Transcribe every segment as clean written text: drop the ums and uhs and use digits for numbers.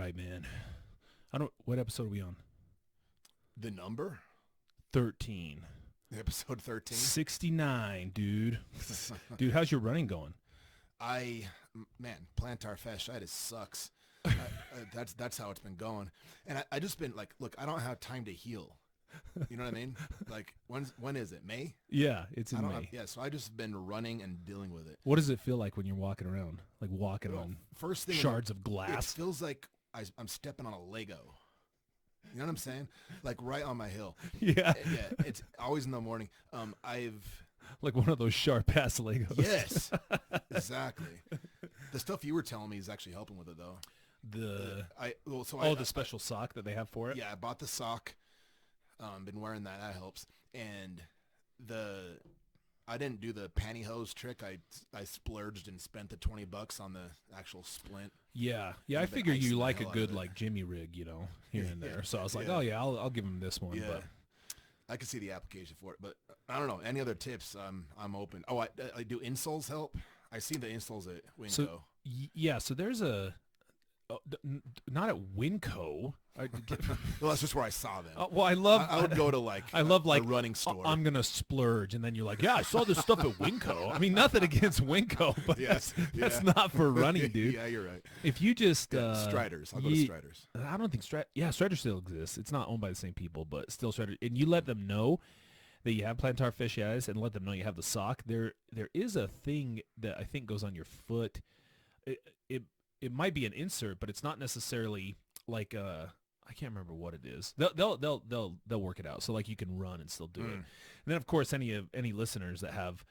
right, man. What episode are we on? The number? 13. Episode 13? 69, dude. Dude, how's your running going? Man, plantar fasciitis sucks. That's how it's been going. And I just been like, look, I don't have time to heal. You know what I mean? Like, when is it? May? Yeah, it's in May. So I just been running and dealing with it. What does it feel like when you're walking around? Like walking on first thing shards of glass? It feels like I'm stepping on a Lego. You know what I'm saying? Like right on my hill. Yeah. Yeah, it's always in the morning. Like one of those sharp-ass Legos. Yes, exactly. The stuff you were telling me is actually helping with it, though. The special sock that they have for it? Yeah, I bought the sock. Been wearing that. That helps. And I didn't do the pantyhose trick. I splurged and spent the $20 on the actual splint. Yeah. I figure you like a good like Jimmy rig, you know, here and there. So I was like, oh yeah, I'll give him this one. Yeah. But I can see the application for it, but I don't know. Any other tips? I'm open. Oh, I do insoles help? I see the insoles at Winco. So so there's not at Winco. Well, that's just where I saw them. Well, I would go to a running store. I'm gonna splurge, and then you're like, yeah, I saw this stuff at Winco. I mean, nothing against Winco, but that's not for running, dude. Yeah, you're right. If you just Striders, I'll go to Striders. I don't think Striders still exists. It's not owned by the same people, but still Striders. And you let them know that you have plantar fasciitis, and let them know you have the sock. There is a thing that I think goes on your foot. It might be an insert, but it's not necessarily like I can't remember what it is. They'll work it out. So like you can run and still do it. And then of course any listeners that have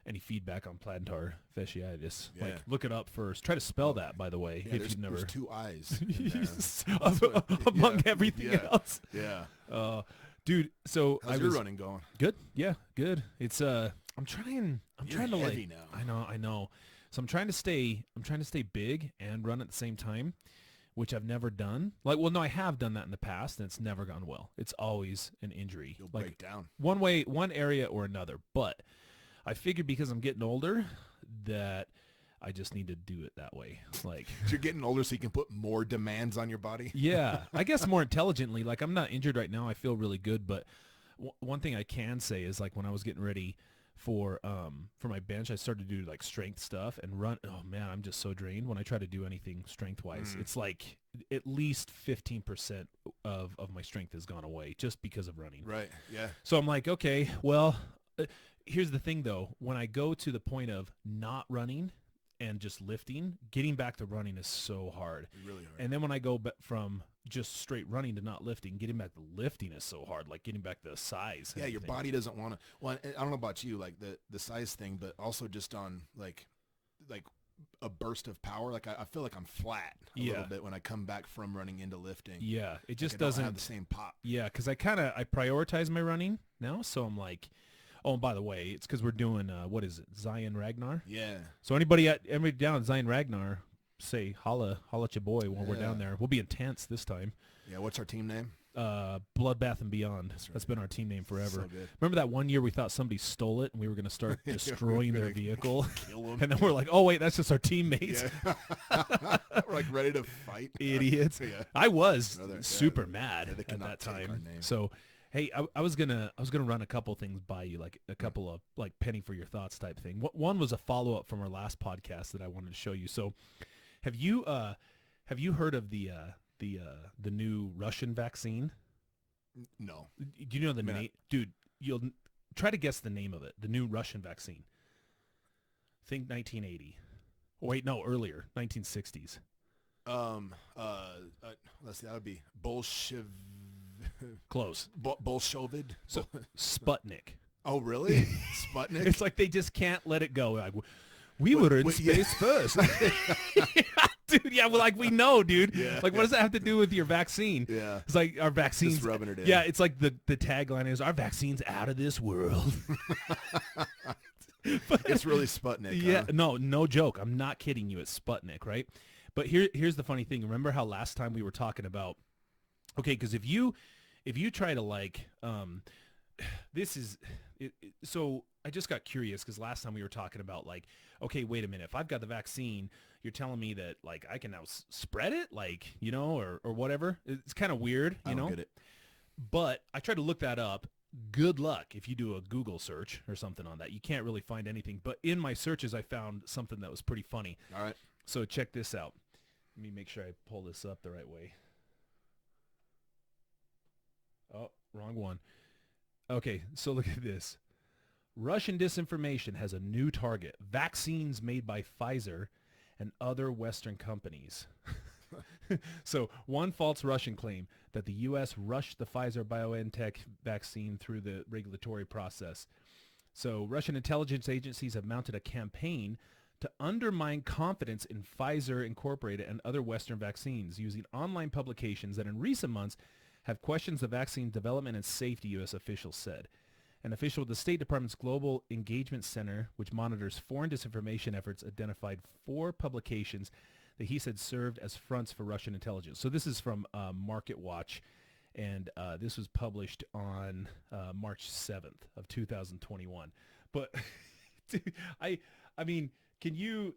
any feedback on plantar fasciitis, like look it up first. Try to spell that, by the way, if you've never. There's 2 eyes in there. among everything else. Yeah. Dude. So how's your running going? Good. Yeah. Good. It's I'm trying to heavy like. Now. I know. So I'm trying to stay big and run at the same time, which I've never done. Like, well, no, I have done that in the past, and it's never gone well. It's always an injury. You'll like, break down. One area or another. But I figured because I'm getting older that I just need to do it that way. Like, you're getting older, so you can put more demands on your body. Yeah, I guess more intelligently. Like, I'm not injured right now. I feel really good. But one thing I can say is, like, when I was getting ready for my bench, I started to do like strength stuff and run. Oh man, I'm just so drained when I try to do anything strength wise. It's like at least 15% of my strength has gone away just because of running. Right. Yeah. So I'm like, okay, well, here's the thing though. When I go to the point of not running and just lifting, getting back to running is so hard. Really hard. And then when I go from just straight running to not lifting, getting back to lifting is so hard, like getting back to size. Yeah, your body doesn't want to. Well, I don't know about you, like the size thing, but also just on like a burst of power. Like I feel like I'm flat a little bit when I come back from running into lifting. Yeah, it just like doesn't have the same pop. Yeah, because I prioritize my running now, so I'm like, oh, and by the way, it's because we're doing what is it, Zion Ragnar? Yeah. So anybody down at Zion Ragnar, say holla at your boy when we're down there. We'll be intense this time. Yeah. What's our team name? Bloodbath and Beyond. That's been our team name forever. So good. Remember that one year we thought somebody stole it and we were going to start destroying their vehicle? Kill them. And then we're like, oh wait, that's just our teammates. Yeah. We're like ready to fight. Idiots. Yeah. I was super mad at that time. So hey, I was gonna run a couple things by you, like a couple of like penny for your thoughts type thing. One was a follow up from our last podcast that I wanted to show you. So have you heard of the new Russian vaccine? No. Do you know the name? Dude, you'll try to guess the name of it. The new Russian vaccine. Think 1980. Wait, no, earlier, 1960s. Let's see, that would be Close. Bolshevik. So Sputnik. Oh, really? Sputnik? It's like they just can't let it go. Like, we were in space first. Dude, yeah, well, like we know, dude. Yeah, like, what does that have to do with your vaccine? Yeah. It's like our vaccine's just rubbing it in. Yeah, it's like the tagline is our vaccine's out of this world. It's really Sputnik. Yeah, huh? no joke. I'm not kidding you. It's Sputnik, right? But here's the funny thing. Remember how last time we were talking about, okay, because if you try to like, this is, so I just got curious because last time we were talking about like, okay, wait a minute. If I've got the vaccine, you're telling me that like I can now spread it, like, you know, or whatever. It's kind of weird, you know. Get it. But I tried to look that up. Good luck if you do a Google search or something on that. You can't really find anything. But in my searches, I found something that was pretty funny. All right. So check this out. Let me make sure I pull this up the right way. Oh, wrong one. Okay, so look at this. Russian disinformation has a new target. Vaccines made by Pfizer and other Western companies. So one false Russian claim that the U.S. rushed the Pfizer-BioNTech vaccine through the regulatory process. So Russian intelligence agencies have mounted a campaign to undermine confidence in Pfizer Incorporated and other Western vaccines using online publications that in recent months have questioned the vaccine development and safety, U.S. officials said. An official with the State Department's Global Engagement Center, which monitors foreign disinformation efforts, identified 4 publications that he said served as fronts for Russian intelligence. So this is from Market Watch, and this was published on March 7th of 2021. But dude, I mean, can you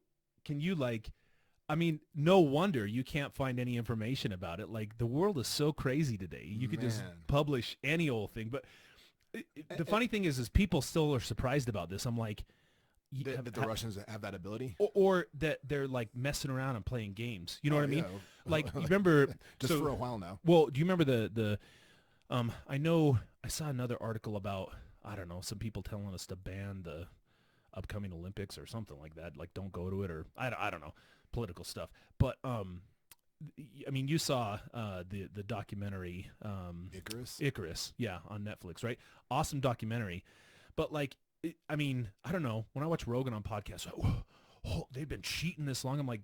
like, I mean, no wonder you can't find any information about it. Like, the world is so crazy today. You could just publish any old thing. But the funny thing is people still are surprised about this. I'm like, that the Russians have that ability, or that they're like messing around and playing games. You know what I mean? Yeah. Like, you remember just for a while now. Well, do you remember the I know I saw another article about, I don't know, some people telling us to ban the upcoming Olympics or something like that. Like, don't go to it, or I don't know, political stuff. But I mean, you saw the documentary Icarus, yeah, on Netflix, right? Awesome documentary. But like, I mean, I don't know. When I watch Rogan on podcasts, oh, they've been cheating this long. I'm like,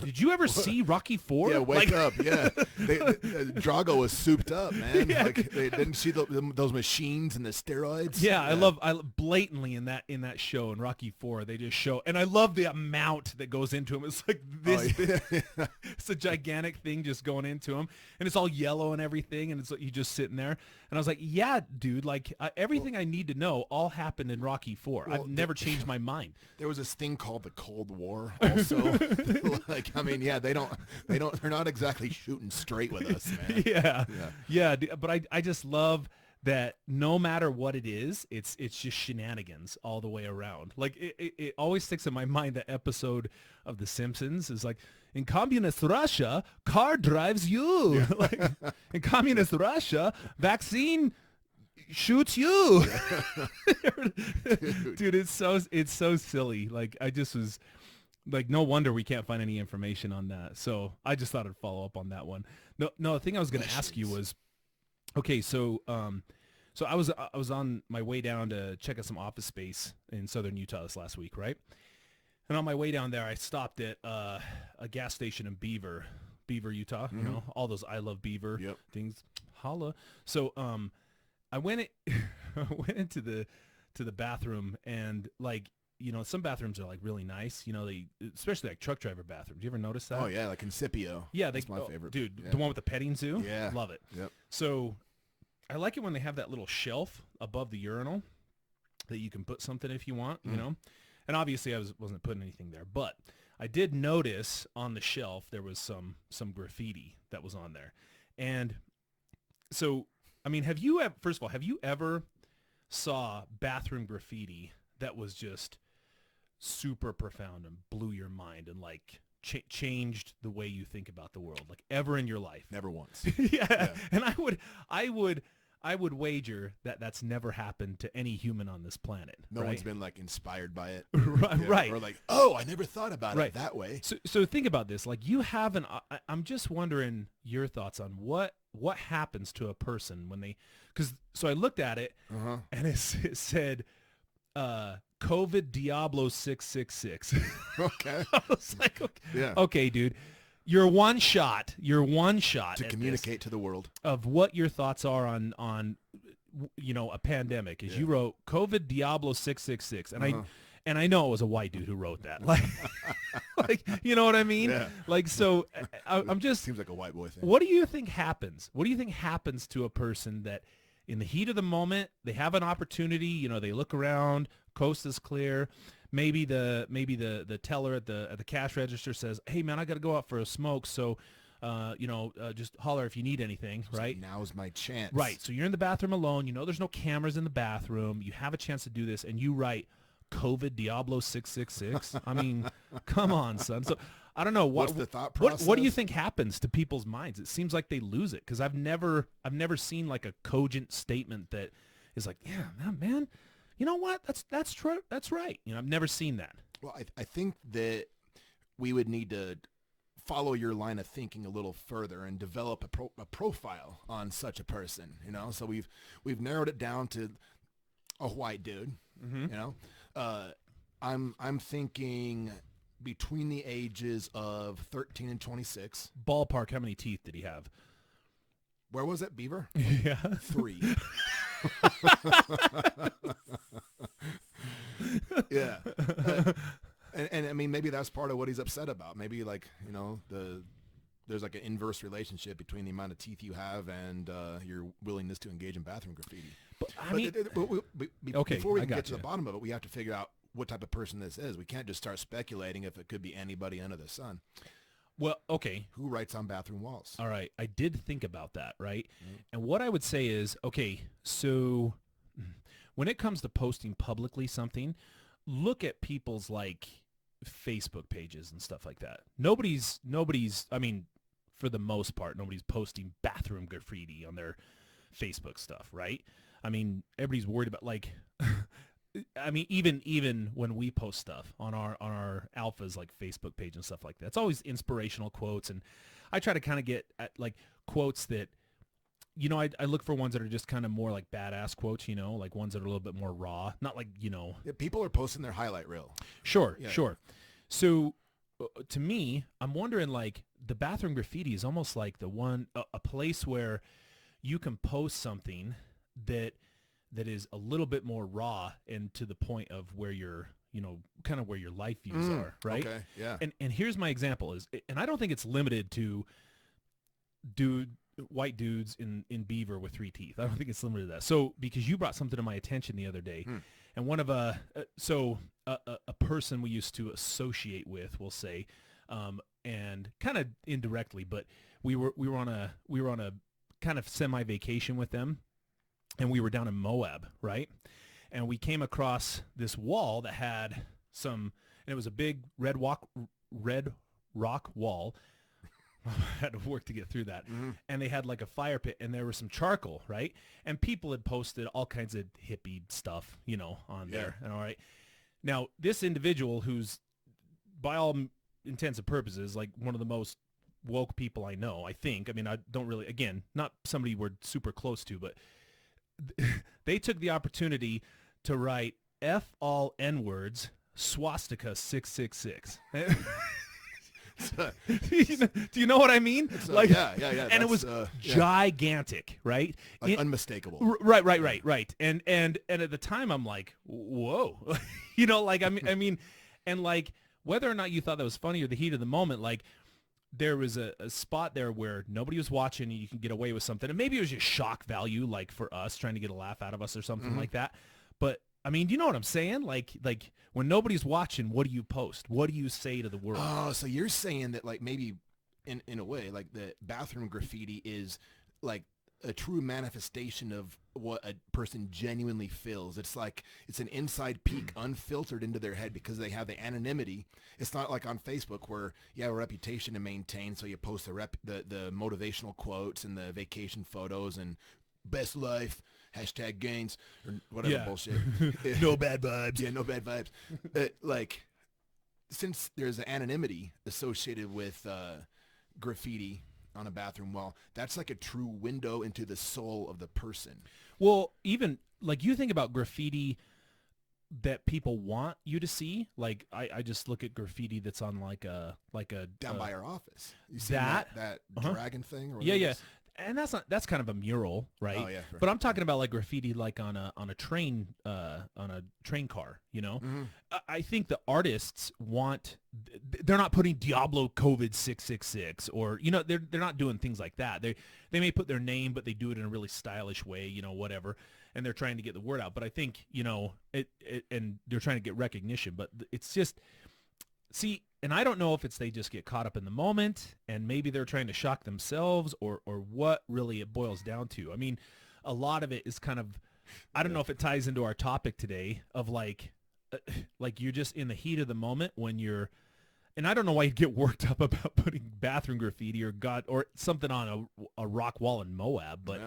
did you ever see Rocky 4? Yeah, wake up. Yeah. Drago was souped up, man. Yeah. Like, they didn't see those machines and the steroids. Yeah, yeah. I blatantly in that show in Rocky 4, they just show, and I love the amount that goes into him. It's like this, it's a gigantic thing just going into him, and it's all yellow and everything, and it's like you just sitting there. And I was like, yeah, dude, like everything I need to know all happened in Rocky 4. I've never changed my mind. There was this thing called the Cold War also. Like, I mean, yeah, they're not exactly shooting straight with us, man. Yeah. But I just love that no matter what it is, it's just shenanigans all the way around. Like, it always sticks in my mind, that episode of The Simpsons is like, in communist Russia, car drives you. Yeah. Like, in communist Russia, vaccine shoots you. Dude, it's so silly. Like, I just was like, no wonder we can't find any information on that. So I just thought I'd follow up on that one. No, the thing I was going to ask you was, okay, so I was on my way down to check out some office space in southern Utah this last week, right? And on my way down there, I stopped at a gas station in Beaver, Utah. Mm-hmm. You know, all those I love Beaver things. Holla. So I went into the bathroom, and like, you know, some bathrooms are like really nice. You know, especially like truck driver bathrooms. You ever notice that? Oh yeah, like in Scipio. Yeah, that's my favorite, dude. Yeah. The one with the petting zoo. Yeah, love it. Yep. So I like it when they have that little shelf above the urinal that you can put something if you want. You know, and obviously I wasn't putting anything there, but I did notice on the shelf there was some graffiti that was on there, and so I mean, first of all, have you ever saw bathroom graffiti that was just super profound and blew your mind and like changed the way you think about the world, like, ever in your life? Never once. Yeah. And I would wager that that's never happened to any human on this planet. No one's been like inspired by it. Right. Or like, oh, I never thought about it that way. So think about this. Like, you have I'm just wondering your thoughts on what happens to a person when so I looked at it and it said, COVID Diablo 666. Okay. I was like, okay, dude, you're one shot to communicate to the world of what your thoughts are on you know, a pandemic. Is you wrote COVID Diablo 666, and I know it was a white dude who wrote that. Like, you know what I mean? Yeah. Like, so I'm just, seems like a white boy thing. What do you think happens? What do you think happens to a person that in the heat of the moment, they have an opportunity, you know, they look around, coast is clear. Maybe the teller at the cash register says, "Hey man, I got to go out for a smoke, so just holler if you need anything," right? So now's my chance. Right. So you're in the bathroom alone. You know there's no cameras in the bathroom. You have a chance to do this, and you write COVID Diablo 666. I mean, come on, son. So I don't know What's the thought process? What do you think happens to people's minds? It seems like they lose it because I've never seen like a cogent statement that is like, yeah, man, you know what? That's true. That's right. You know, I've never seen that. Well, I think that we would need to follow your line of thinking a little further and develop a profile on such a person. You know, so we've narrowed it down to a white dude. Mm-hmm. You know, I'm thinking between the ages of 13 and 26. Ballpark. How many teeth did he have? Where was it, Beaver? Yeah. 3. Yeah. And I mean, maybe that's part of what he's upset about. Maybe like, you know, there's like an inverse relationship between the amount of teeth you have and your willingness to engage in bathroom graffiti. But I mean, okay, before we I can got get to you. the bottom of it, we have to figure out what type of person this is. We can't just start speculating if it could be anybody under the sun. Well, okay. Who writes on bathroom walls? All right. I did think about that, right? Mm-hmm. And what I would say is, okay, so when it comes to posting publicly something, look at people's like Facebook pages and stuff like that. Nobody's, I mean, for the most part, nobody's posting bathroom graffiti on their Facebook stuff, right? I mean, everybody's worried about like, I mean, even when we post stuff on our alphas like Facebook page and stuff like that, it's always inspirational quotes, and I try to kind of get at like quotes that, you know, I look for ones that are just kind of more like badass quotes, you know, like ones that are a little bit more raw, not like, you know. Yeah, people are posting their highlight reel. Sure, Yeah. sure. So to me, I'm wondering like the bathroom graffiti is almost like the one a place where you can post something that is a little bit more raw and to the point of where your, you know, kind of where your life views are, right? Okay, yeah. And here's my example is, and I don't think it's limited to white dudes in Beaver with 3 teeth. I don't think it's limited to that. So because you brought something to my attention the other day, and one of a person we used to associate with, we'll say, and kind of indirectly, but we were on a kind of semi vacation with them. And we were down in Moab, right? And we came across this wall that had and it was a big red rock wall. I had to work to get through that. Mm-hmm. And they had like a fire pit, and there was some charcoal, right? And people had posted all kinds of hippie stuff, you know, on there. And all right. Now, this individual who's, by all intents and purposes, like one of the most woke people I know, I think. I mean, I don't really, again, not somebody we're super close to, but they took the opportunity to write F all N-words, swastika 666. Do you know what I mean? Like, yeah. And it was gigantic, right? Like unmistakable. Right. And at the time, I'm like, whoa, you know, like I mean, and like whether or not you thought that was funny or the heat of the moment, like. There was a spot there where nobody was watching and you can get away with something. And maybe it was just shock value, like for us, trying to get a laugh out of us or something like that. But, I mean, you know what I'm saying? Like when nobody's watching, what do you post? What do you say to the world? Oh, so you're saying that, like, maybe in a way, like the bathroom graffiti is, like, a true manifestation of what a person genuinely feels. It's like it's an inside peek unfiltered into their head because they have the anonymity. It's not like on Facebook where you have a reputation to maintain, so you post the motivational quotes and the vacation photos and best life, hashtag gains, or whatever bullshit. No bad vibes. Yeah, no bad vibes. Like, since there's an anonymity associated with graffiti on a bathroom wall, that's like a true window into the soul of the person. Well, even like you think about graffiti that people want you to see. Like I just look at graffiti that's on like a down by our office. You see that dragon thing? Or yeah. And that's kind of a mural, right? Oh yeah. Sure. But I'm talking about like graffiti like on a train car, you know? Mm-hmm. I think the artists they're not putting Diablo COVID 666 or, you know, they're not doing things like that. They may put their name, but they do it in a really stylish way, you know, whatever. and they're trying to get the word out. But I think, and they're trying to get recognition, but it's just, see, and I don't know if it's they just get caught up in the moment and maybe they're trying to shock themselves or what really it boils down to. I mean, a lot of it is kind of, I don't know if it ties into our topic today of like you're just in the heat of the moment when you're, and I don't know why you get worked up about putting bathroom graffiti or something on a rock wall in Moab, but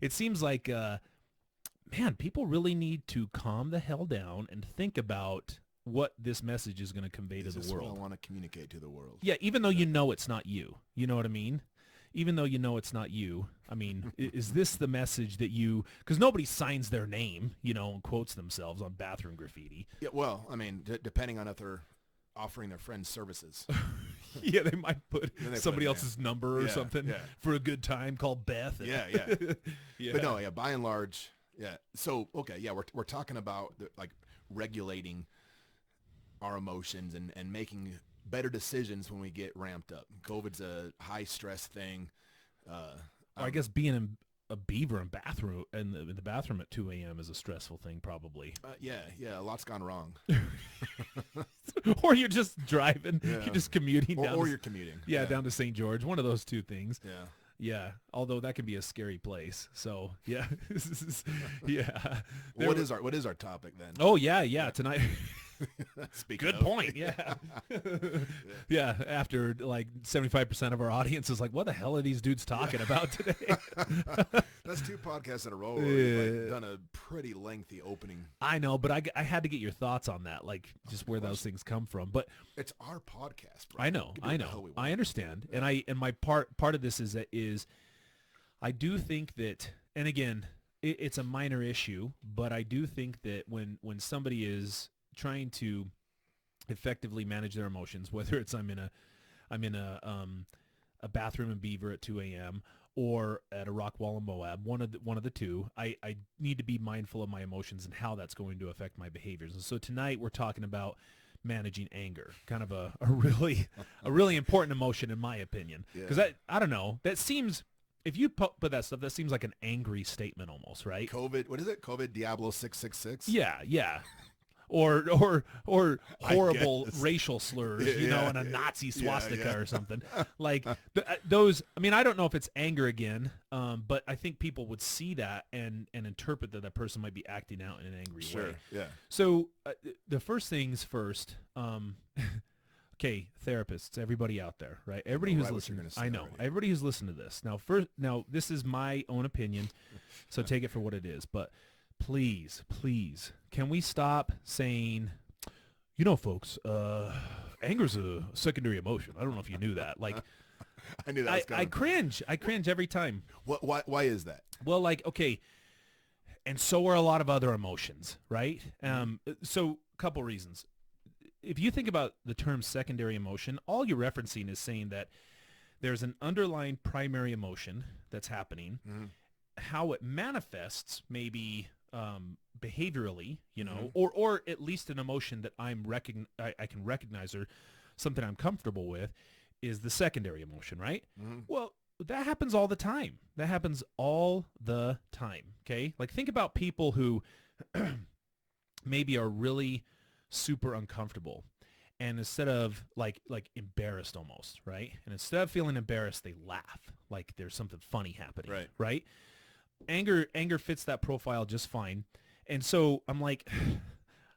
it seems like, man, people really need to calm the hell down and think about what this message is going to convey to the world. What I want to communicate to the world. Yeah, even though you know it's not you. You know what I mean? Even though you know it's not you. I mean, is this the message that you... Because nobody signs their name, and quotes themselves on bathroom graffiti. Yeah, well, I mean, depending on if they're offering their friends services. Yeah, they might put somebody else's number or something for a good time called Beth. Yeah. But no, by and large, yeah. So, okay, yeah, we're talking about, regulating our emotions and making better decisions when we get ramped up. COVID's a high stress thing. I guess being in a beaver in bathroom in the bathroom at 2 a.m. is a stressful thing, probably. Yeah, a lot's gone wrong. Or you're just driving, you're just commuting, or you're commuting. Down to St. George. One of those two things. Yeah. Although that can be a scary place. So yeah, yeah. What is our topic then? Oh yeah. Tonight. Good point. Yeah. Yeah. After like 75% of our audience is like, what the hell are these dudes talking about today? That's 2 podcasts in a row where we've done a pretty lengthy opening. I know, but I had to get your thoughts on that, like just where those things come from. But it's our podcast, bro. I know. I understand. And my part of this is I do think that, and again, it's a minor issue, but I do think that when somebody is trying to effectively manage their emotions, whether it's I'm in a bathroom in Beaver at 2 a.m. or at a rock wall in Moab, one of the two, I need to be mindful of my emotions and how that's going to affect my behaviors. And so tonight we're talking about managing anger, kind of a really important emotion in my opinion, because I don't know, that seems, if you put that stuff, that seems like an angry statement almost, right? COVID, what is it? COVID Diablo 666? Yeah. Or horrible racial slurs, and a Nazi swastika or something. Like those, I mean, I don't know if it's anger again, but I think people would see that and interpret that person might be acting out in an angry way. Yeah. So the first things first, okay, therapists, everybody out there, right? Everybody who's listening, I know, everybody who's listening to this. Now this is my own opinion, so take it for what it is, but please, can we stop saying, folks, anger's a secondary emotion. I don't know if you knew that. Like, I knew that. I cringe every time. Why is that? Well, like, okay, and so are a lot of other emotions, right? So a couple reasons. If you think about the term secondary emotion, all you're referencing is saying that there's an underlying primary emotion that's happening. Mm-hmm. How it manifests maybe behaviorally, or at least an emotion that I can recognize or something I'm comfortable with is the secondary emotion, right? Mm-hmm. Well, that happens all the time. Okay? Like think about people who maybe are really super uncomfortable, and instead of like embarrassed almost, right? And instead of feeling embarrassed, they laugh like there's something funny happening, right? Anger fits that profile just fine. And so I'm like,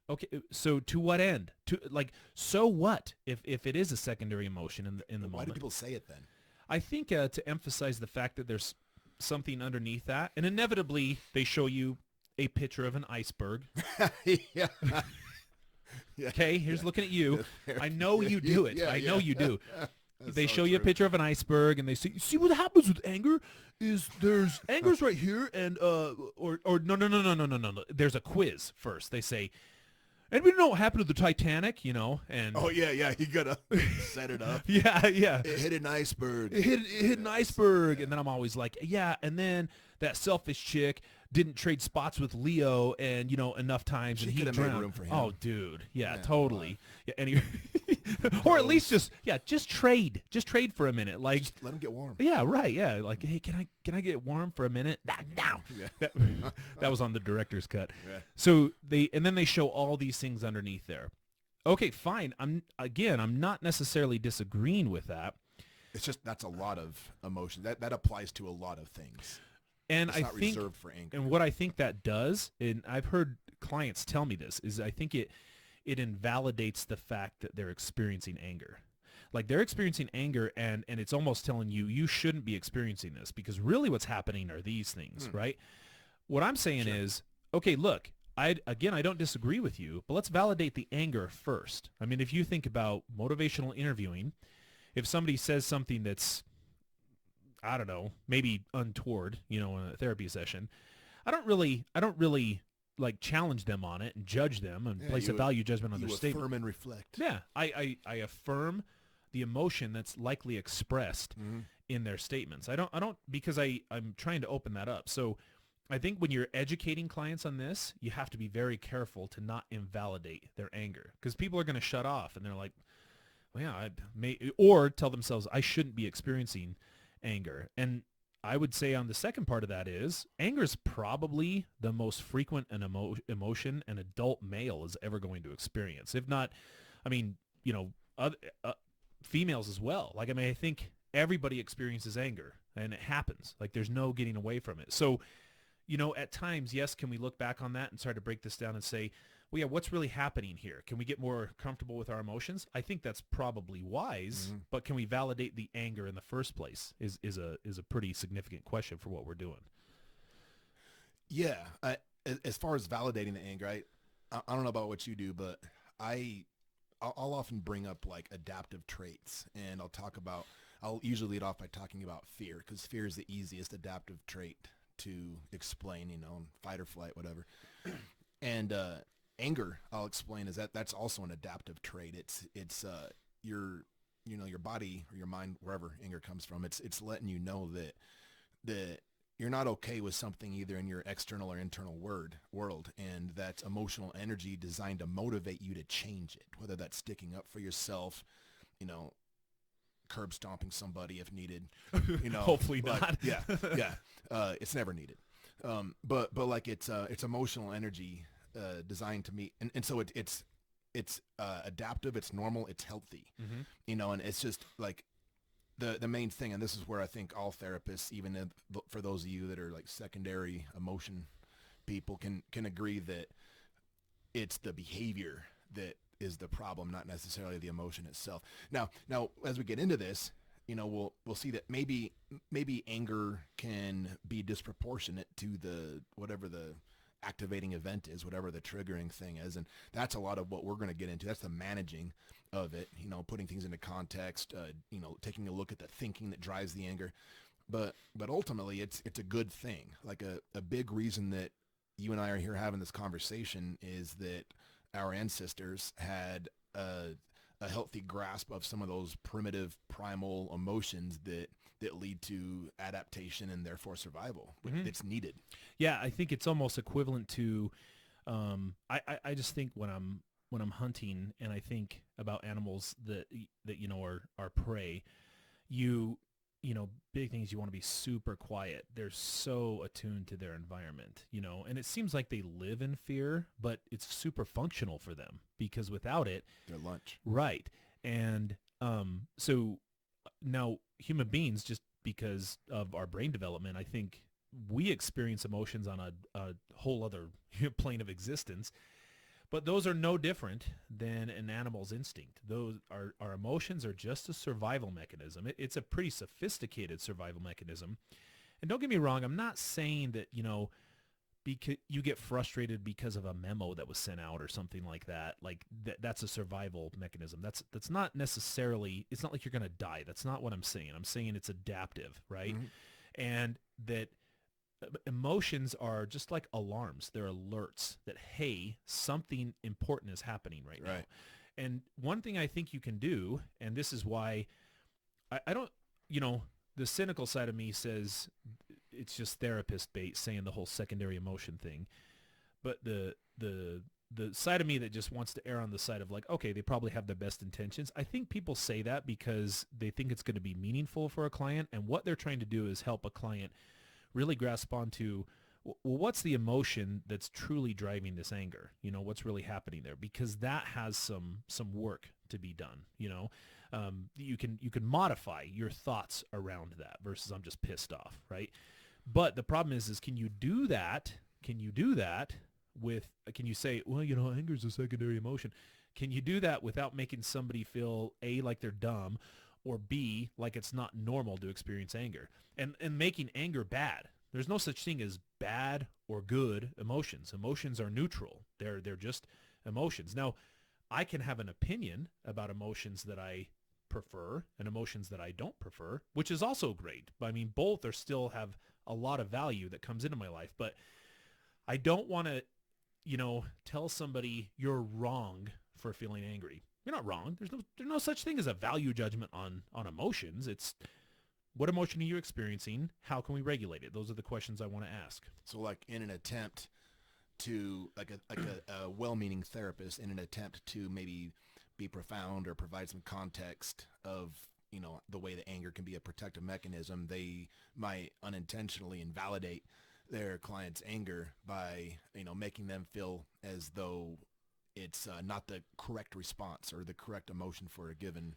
okay, so to what end? So what if it is a secondary emotion in the moment? Why do people say it then? I think to emphasize the fact that there's something underneath that, and inevitably they show you a picture of an iceberg. Yeah. Okay, here's looking at you. I know you do it. I know you do. They show you a picture of an iceberg, and they say, "See what happens with anger is anger's right here, and or no. There's a quiz first. They say, anybody know what happened to the Titanic? And you gotta set it up. Yeah. It hit an iceberg. It hit an iceberg, and then I'm always like, yeah, and then that selfish chick didn't trade spots with Leo, and enough times, and he drowned. Made room for him. Oh, dude, yeah, totally. Yeah, anyway. Or at least just trade for a minute. Like, Just let them get warm. yeah, right. Yeah. Like, hey, can I get warm for a minute? No. Yeah. That was on the director's cut. Yeah. So then they show all these things underneath there. Okay, fine. I'm not necessarily disagreeing with that. It's just that's a lot of emotion. That applies to a lot of things. And it's not reserved for anger. And what I think that does, and I've heard clients tell me this, is I think it invalidates the fact that they're experiencing anger. Like, they're experiencing anger, and it's almost telling you shouldn't be experiencing this, because really what's happening are these things, right? What I'm saying is, okay, look, I don't disagree with you, but let's validate the anger first. I mean, if you think about motivational interviewing, if somebody says something that's, I don't know, maybe untoward, in a therapy session, I don't really like challenge them on it and judge them and place a value judgment on their statement. You affirm and reflect. Yeah, I affirm the emotion that's likely expressed in their statements. I don't because I'm trying to open that up. So I think when you're educating clients on this, you have to be very careful to not invalidate their anger, because people are going to shut off and they're like, well, yeah, I may, or tell themselves I shouldn't be experiencing anger. And I would say on the second part of that is anger is probably the most frequent emotion an adult male is ever going to experience. If not, I mean, other, females as well. Like, I mean, I think everybody experiences anger, and it happens. Like, there's no getting away from it. So, at times, yes, can we look back on that and try to break this down and say, well, yeah, what's really happening here? Can we get more comfortable with our emotions? I think that's probably wise, but can we validate the anger in the first place is a pretty significant question for what we're doing. Yeah. As far as validating the anger, I don't know about what you do, but I'll often bring up like adaptive traits, and I'll usually lead off by talking about fear, because fear is the easiest adaptive trait to explain, fight or flight, whatever. And, anger, I'll explain, is that's also an adaptive trait. It's your body or your mind, wherever anger comes from. It's letting you know that you're not okay with something either in your external or internal world, and that's emotional energy designed to motivate you to change it, whether that's sticking up for yourself, curb stomping somebody if needed, Hopefully like, not. Yeah. It's never needed. But like it's emotional energy designed to meet, and so it's adaptive, it's normal, it's healthy, and it's just like the main thing, and this is where I think all therapists, even for those of you that are like secondary emotion people, can agree that it's the behavior that is the problem, not necessarily the emotion itself. Now as we get into this, we'll see that maybe anger can be disproportionate to whatever the activating event is, whatever the triggering thing is, and that's a lot of what we're going to get into. That's the managing of it, putting things into context, taking a look at the thinking that drives the anger, but ultimately it's a good thing. Like a big reason that you and I are here having this conversation is that our ancestors had a healthy grasp of some of those primitive primal emotions that lead to adaptation and therefore survival. It's needed. Yeah, I think it's almost equivalent to I just think when I'm hunting and I think about animals that are prey, big things, you want to be super quiet. They're so attuned to their environment, and it seems like they live in fear, but it's super functional for them, because without it, Their lunch. right. And so now human beings, just because of our brain development, I think we experience emotions on a whole other plane of existence, but those are no different than an animal's instinct. Those our emotions are just a survival mechanism. It's a pretty sophisticated survival mechanism. And don't get me wrong, I'm not saying that, because you get frustrated because of a memo that was sent out or something like that. Like that's a survival mechanism. That's not necessarily, it's not like you're going to die. That's not what I'm saying. I'm saying it's adaptive, right? And that emotions are just like alarms. They're alerts that, hey, something important is happening right now. And one thing I think you can do, and this is why I don't, the cynical side of me says it's just therapist bait saying the whole secondary emotion thing. But the the side of me that just wants to err on the side of like, okay, they probably have their best intentions. I think people say that because they think it's going to be meaningful for a client, and what they're trying to do is help a client really grasp onto, well, what's the emotion that's truly driving this anger? You know, what's really happening there? Because that has some work to be done. You know, you can modify your thoughts around that versus I'm just pissed off, right? But the problem is can you do that? Can you do that with? Can you say, well, you know, anger is a secondary emotion? Can you do that without making somebody feel A, like they're dumb, or B, like it's not normal to experience anger, and making anger bad? There's no such thing as bad or good emotions. Emotions are neutral. They're just emotions. Now, I can have an opinion about emotions that I prefer and emotions that I don't prefer, which is also great. I mean, both are still have a lot of value that comes into my life, but I don't want to, you know, tell somebody you're wrong for feeling angry. You're not wrong. There's no such thing as a value judgment on emotions. It's what emotion are you experiencing? How can we regulate it? Those are the questions I want to ask. So like in an attempt to, like a well-meaning therapist, in an attempt to maybe be profound or provide some context of, you know, the way that anger can be a protective mechanism, they might unintentionally invalidate their client's anger by, you know, making them feel as though it's not the correct response or the correct emotion for a given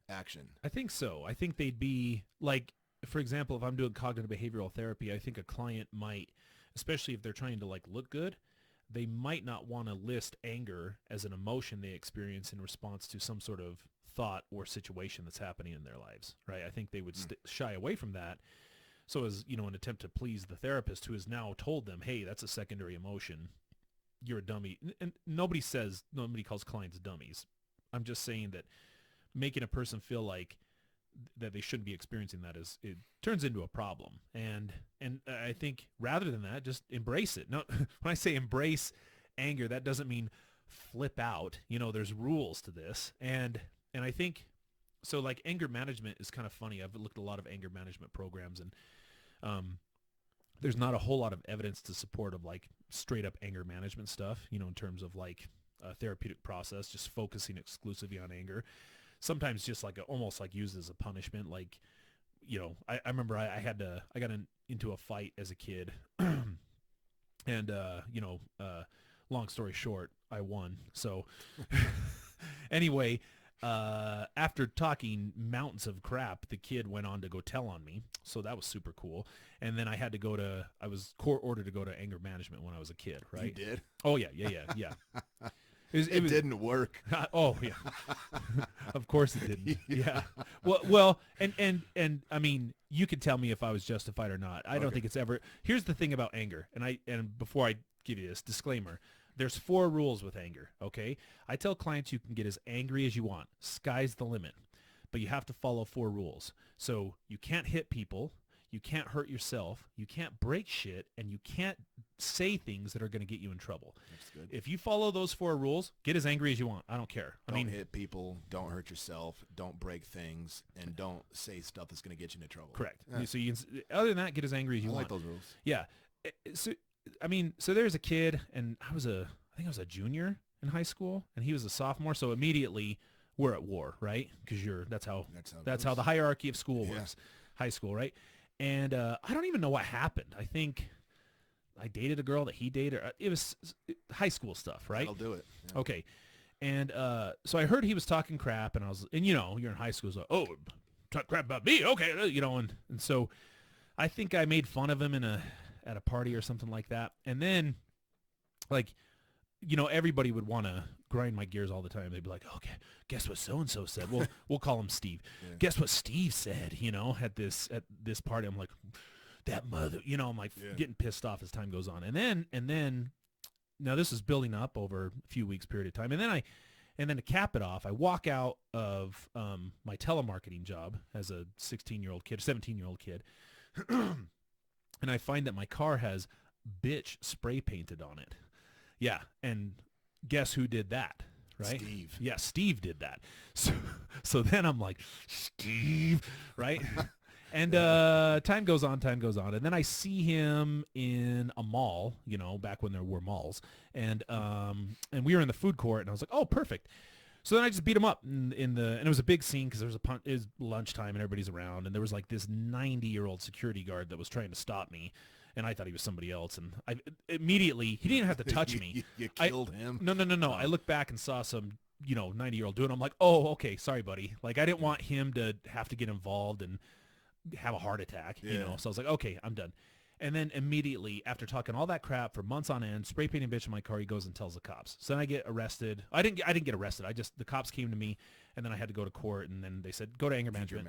action. I think so. I think they'd be like, for example, if I'm doing cognitive behavioral therapy, I think a client might, especially if they're trying to like look good, they might not want to list anger as an emotion they experience in response to some sort of thought or situation that's happening in their lives, right? I think they would shy away from that. So as, you know, an attempt to please the therapist who has now told them, hey, that's a secondary emotion. You're a dummy. And nobody calls clients dummies. I'm just saying that making a person feel like that they shouldn't be experiencing that it turns into a problem. And I think rather than that, just embrace it. No, when I say embrace anger, that doesn't mean flip out. You know, there's rules to this. And I think, so like anger management is kind of funny. I've looked at a lot of anger management programs, and there's not a whole lot of evidence to support of like straight up anger management stuff, you know, in terms of like a therapeutic process, just focusing exclusively on anger. Sometimes just like almost like used as a punishment. Like, you know, I remember I got into a fight as a kid and, you know, long story short, I won. So anyway, after talking mountains of crap, the kid went on to go tell on me. So that was super cool. And then I was court ordered to go to anger management when I was a kid, right? You did? Oh yeah. It didn't work. Oh yeah. Of course it didn't. Yeah. Well, and I mean, you can tell me if I was justified or not. I don't think it's ever. Here's the thing about anger, and before I give you this disclaimer, there's 4 rules with anger, okay? I tell clients you can get as angry as you want. Sky's the limit. But you have to follow 4 rules. So you can't hit people, you can't hurt yourself, you can't break shit, and you can't say things that are going to get you in trouble. That's good. If you follow those 4 rules, get as angry as you want. I don't care. Don't hit people, don't hurt yourself, don't break things, and don't say stuff that's going to get you into trouble. Correct. Yeah. So you can, other than that, get as angry as you want. I like those rules. Yeah. So, I mean, so there's a kid, and I think I was a junior in high school, and he was a sophomore. So immediately we're at war, right? Because that's how the hierarchy of school works. High school, right? And I don't even know what happened. I think I dated a girl that he dated. It was high school stuff, right? I'll do it. Yeah. Okay. And so I heard he was talking crap, and you know, you're in high school, so talk crap about me, okay, you know, and so I think I made fun of him at a party or something like that, and then like, you know, everybody would want to grind my gears all the time. They'd be like, okay, guess what so-and-so said? We'll call him Steve. Yeah. Guess what Steve said, you know, at this party. I'm like, that mother, you know, I'm like getting pissed off as time goes on. And then now this is building up over a few weeks period of time. And then to cap it off, I walk out of my telemarketing job as a 17-year-old kid. And I find that my car has bitch spray painted on it. Yeah, and guess who did that, right? Steve. Yeah, Steve did that. So then I'm like, Steve, right? And time goes on. And then I see him in a mall, back when there were malls. And we were in the food court, and I was like, oh, perfect. So then I just beat him up and it was a big scene because it was lunchtime and everybody's around, and there was like this 90-year-old security guard that was trying to stop me, and I thought he was somebody else, and I immediately, he didn't have to touch me. You killed him? No. I looked back and saw some 90-year-old dude. I'm like, oh, okay, sorry, buddy. Like, I didn't want him to have to get involved and have a heart attack, So I was like, okay, I'm done. And then immediately, after talking all that crap for months on end, spray painting bitch in my car, he goes and tells the cops. So then I get arrested. I didn't get arrested. The cops came to me, and then I had to go to court, and then they said, go to anger management.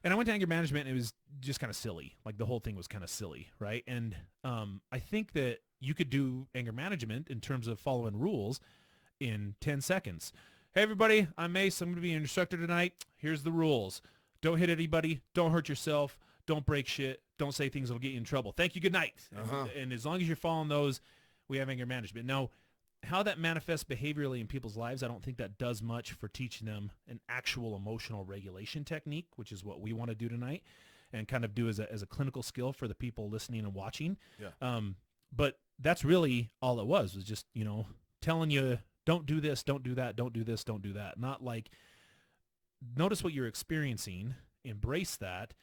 And I went to anger management, and it was just kind of silly. Like, the whole thing was kind of silly, right? And I think that you could do anger management in terms of following rules in 10 seconds. Hey, everybody, I'm Mace. I'm going to be an instructor tonight. Here's the rules. Don't hit anybody. Don't hurt yourself. Don't break shit. Don't say things that'll get you in trouble. Thank you. Good night. And as long as you're following those, we have anger management. Now, how that manifests behaviorally in people's lives, I don't think that does much for teaching them an actual emotional regulation technique, which is what we want to do tonight and kind of do as a clinical skill for the people listening and watching. Yeah. But that's really all it was just, telling you, don't do this, don't do that, don't do this, don't do that. Not like, notice what you're experiencing, embrace that,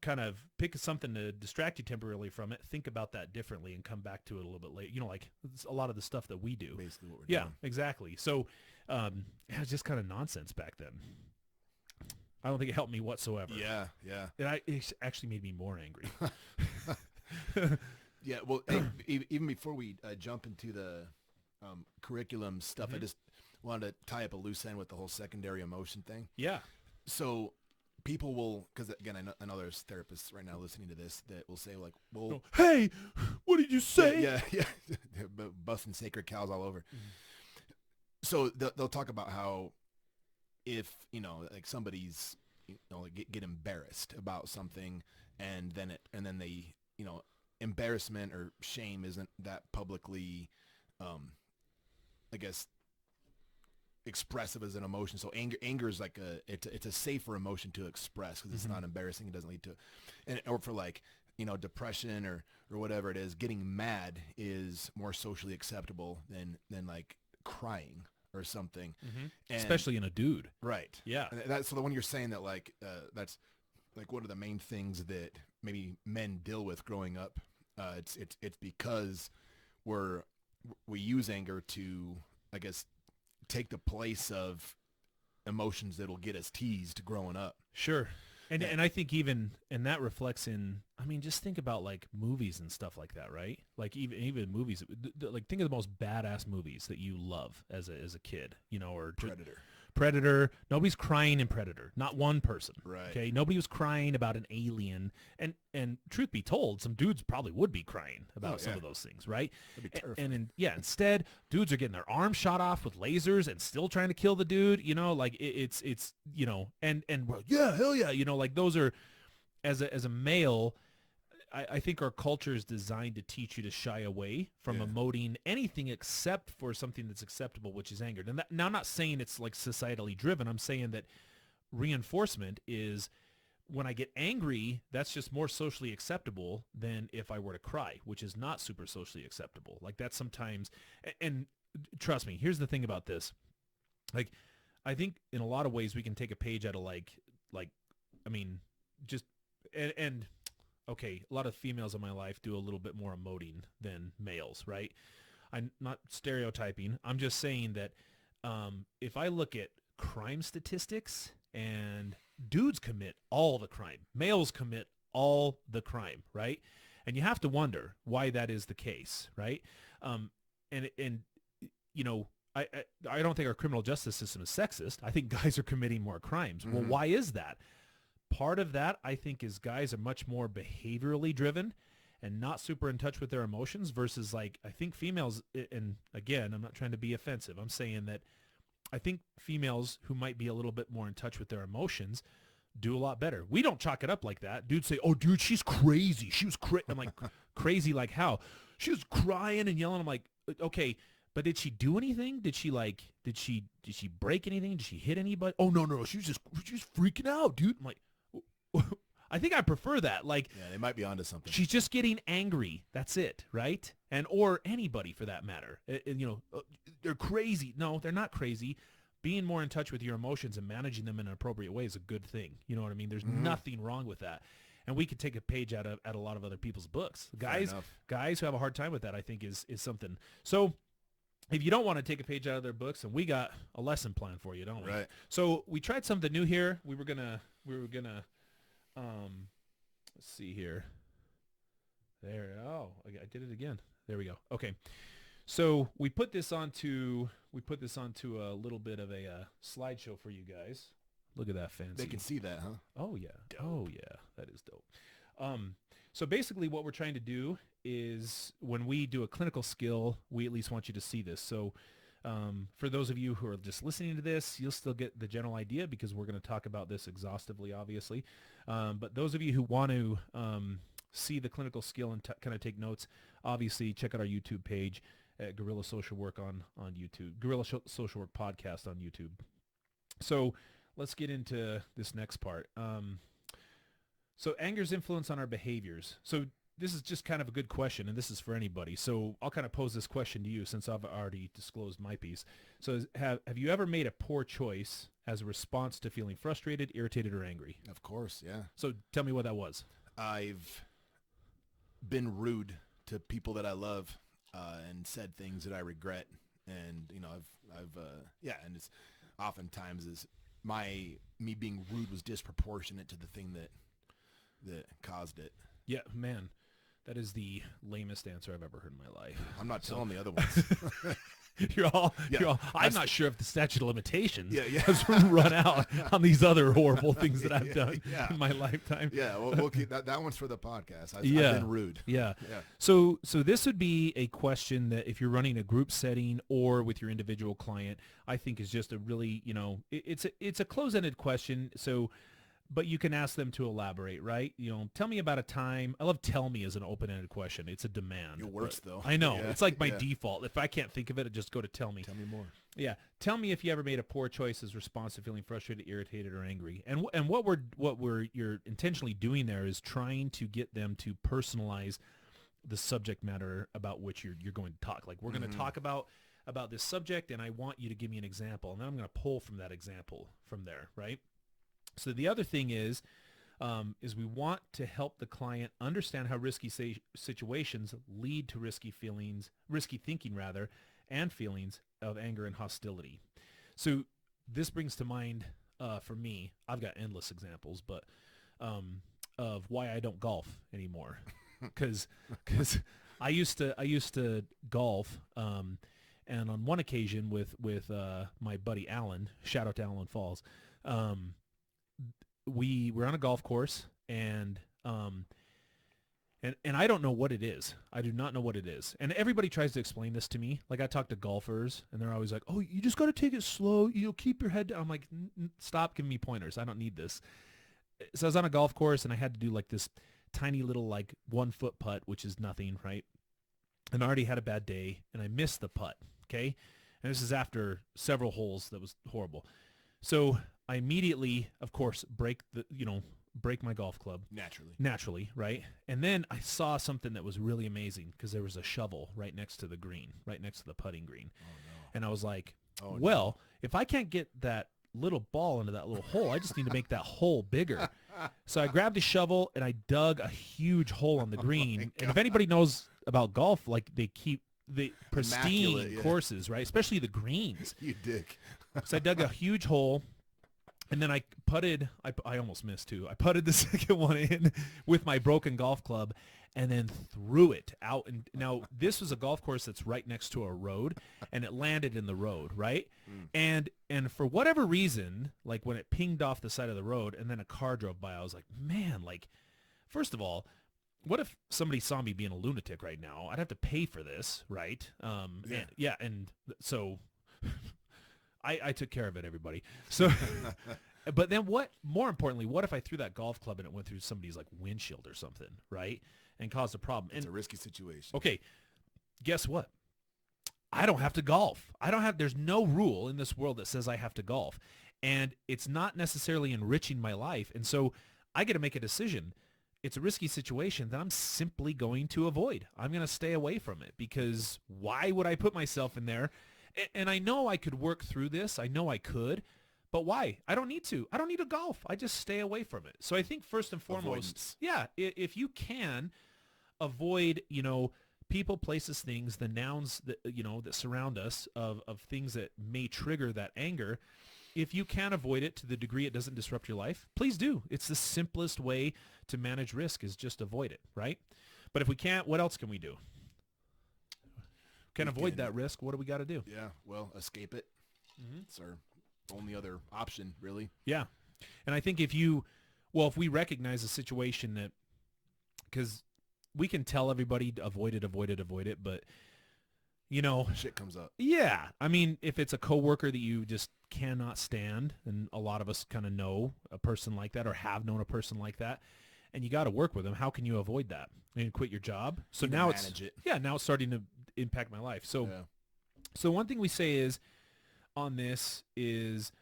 kind of pick something to distract you temporarily from it, think about that differently, and come back to it a little bit later. Like it's a lot of the stuff that we do. Basically what we're doing. Yeah, exactly. So it was just kind of nonsense back then. I don't think it helped me whatsoever. Yeah. It actually made me more angry. Yeah, well, even before we jump into the curriculum stuff, I just wanted to tie up a loose end with the whole secondary emotion thing. Yeah. So people will, because again, I know there's therapists right now listening to this that will say like, well, hey, what did you say? Yeah. Busting sacred cows all over. So they'll talk about how if, like somebody's, like get embarrassed about something and then they, embarrassment or shame isn't that publicly, I guess, expressive as an emotion. So anger is like it's a safer emotion to express because it's not embarrassing. It doesn't lead to, or for like, depression or whatever it is, getting mad is more socially acceptable than like crying or something. And, especially in a dude. Right. Yeah. And that's so when you're saying that, like, that's like one of the main things that maybe men deal with growing up. It's because we use anger to, I guess, take the place of emotions that'll get us teased growing up. Sure. And I think even, and that reflects in, just think about like movies and stuff like that, right? Like even movies, like think of the most badass movies that you love as a kid, or Predator. Nobody's crying in Predator. Not one person. Right. Okay. Nobody was crying about an alien. And truth be told, some dudes probably would be crying about some of those things, right? That'd be terrifying. And instead, dudes are getting their arms shot off with lasers and still trying to kill the dude. Like it's and well, yeah, hell yeah. Like those are, as a male, I think our culture is designed to teach you to shy away from emoting anything except for something that's acceptable, which is anger. And now I'm not saying it's like societally driven. I'm saying that reinforcement is when I get angry, that's just more socially acceptable than if I were to cry, which is not super socially acceptable. Like that's sometimes, and trust me, here's the thing about this. Like, I think in a lot of ways we can take a page out of okay, a lot of females in my life do a little bit more emoting than males, right? I'm not stereotyping. I'm just saying that if I look at crime statistics, and dudes commit all the crime, males commit all the crime, right? And you have to wonder why that is the case, right? I don't think our criminal justice system is sexist. I think guys are committing more crimes. Well, why is that? Part of that, I think, is guys are much more behaviorally driven and not super in touch with their emotions versus, like, I think females, and again, I'm not trying to be offensive. I'm saying that I think females who might be a little bit more in touch with their emotions do a lot better. We don't chalk it up like that. Dudes say, oh, dude, she's crazy. She was crazy. I'm like, crazy like how? She was crying and yelling. I'm like, okay, but did she do anything? Did she break anything? Did she hit anybody? Oh, no. She was freaking out, dude. I'm like, I think I prefer that. Like, Yeah, they might be onto something. she's just getting angry. That's it, right? And or anybody for that matter. They're crazy. No, they're not crazy. Being more in touch with your emotions and managing them in an appropriate way is a good thing. You know what I mean? There's nothing wrong with that. And we could take a page out of a lot of other people's books. Guys who have a hard time with that, I think, is something. So if you don't want to take a page out of their books, and we got a lesson plan for you, don't we? Right. So we tried something new here. We were gonna let's see here. There. Oh, I did it again. There we go. Okay. So we put this onto a little bit of a slideshow for you guys. Look at that fancy. They can see that, huh? Oh yeah. Dope. Oh yeah. That is dope. So basically what we're trying to do is when we do a clinical skill, we at least want you to see this. So for those of you who are just listening to this, you'll still get the general idea because we're going to talk about this exhaustively, obviously. But those of you who want to see the clinical skill and kind of take notes, obviously check out our YouTube page at Guerrilla Social Work on YouTube, Guerrilla Social Work Podcast on YouTube. So let's get into this next part. So anger's influence on our behaviors. So this is just kind of a good question, and this is for anybody. So I'll kind of pose this question to you since I've already disclosed my piece. So have you ever made a poor choice as a response to feeling frustrated, irritated, or angry? Of course, yeah. So tell me what that was. I've been rude to people that I love and said things that I regret. And, you know, and it's oftentimes is me being rude was disproportionate to the thing that caused it. Yeah, man, that is the lamest answer I've ever heard in my life. I'm not telling the other ones. I'm not sure if the statute of limitations Yeah. has run out on these other horrible things that I've done in my lifetime. Yeah, we'll keep that one's for the podcast. I've been rude. Yeah. So this would be a question that if you're running a group setting or with your individual client, I think is just a really, it's a close-ended question. So, but you can ask them to elaborate, right? Tell me about a time. I love tell me as an open-ended question. It's a demand. It works, though. I know. Yeah. It's like my default. If I can't think of it, I just go to tell me. Tell me more. Yeah. Tell me if you ever made a poor choice as a response to feeling frustrated, irritated, or angry. And what you're intentionally doing there is trying to get them to personalize the subject matter about which you're going to talk. Like, we're going to talk about this subject, and I want you to give me an example. And then I'm going to pull from that example from there, right? So the other thing is we want to help the client understand how risky situations lead to risky thinking rather, and feelings of anger and hostility. So this brings to mind for me, I've got endless examples, but of why I don't golf anymore, because I used to golf, and on one occasion with my buddy Alan, shout out to Alan Falls. We were on a golf course, and I don't know what it is. I do not know what it is. And everybody tries to explain this to me. Like, I talk to golfers, and they're always like, "Oh, you just got to take it slow. Keep your head down." I'm like, stop giving me pointers. I don't need this. So I was on a golf course, and I had to do like this tiny little like 1 foot putt, which is nothing, right? And I already had a bad day, and I missed the putt. Okay, and this is after several holes that was horrible. So I immediately, of course, break my golf club. Naturally, right? And then I saw something that was really amazing because there was a shovel right next to the green, right next to the putting green. Oh, no. And I was like, if I can't get that little ball into that little hole, I just need to make that hole bigger. So I grabbed a shovel and I dug a huge hole on the green. And if anybody knows about golf, like, they keep the pristine courses, right? Especially the greens. You dick. So I dug a huge hole. And then I putted, I almost missed too. I putted the second one in with my broken golf club and then threw it out. And now this was a golf course that's right next to a road, and it landed in the road, right? And for whatever reason, like when it pinged off the side of the road and then a car drove by, I was like, man, like, first of all, what if somebody saw me being a lunatic right now? I'd have to pay for this, right? And so I took care of it, everybody. So, but then more importantly, what if I threw that golf club and it went through somebody's like windshield or something, right? And caused a problem. It's a risky situation. Okay, guess what? I don't have to golf. There's no rule in this world that says I have to golf. And it's not necessarily enriching my life. And so I get to make a decision. It's a risky situation that I'm simply going to avoid. I'm going to stay away from it because why would I put myself in there? And I know I could work through this. I know I could. But why? I don't need to. I don't need to golf. I just stay away from it. So I think first and foremost, Avoidance. yeah, if you can avoid, people, places, things, the nouns that, that surround us of things that may trigger that anger, if you can avoid it to the degree it doesn't disrupt your life, please do. It's the simplest way to manage risk is just avoid it, right? But if we can't, what else can we do? Can avoid that risk. What do we got to do? Yeah, well, escape it. It's our only other option, really. Yeah. And I think if we recognize a situation that, because we can tell everybody to avoid it, but Shit comes up. yeah, I mean, if it's a coworker that you just cannot stand, and a lot of us kind of know a person like that or have known a person like that, and you got to work with them, how can you avoid that? And quit your job? So now now it's starting to impact my life. So, so one thing we say is on this is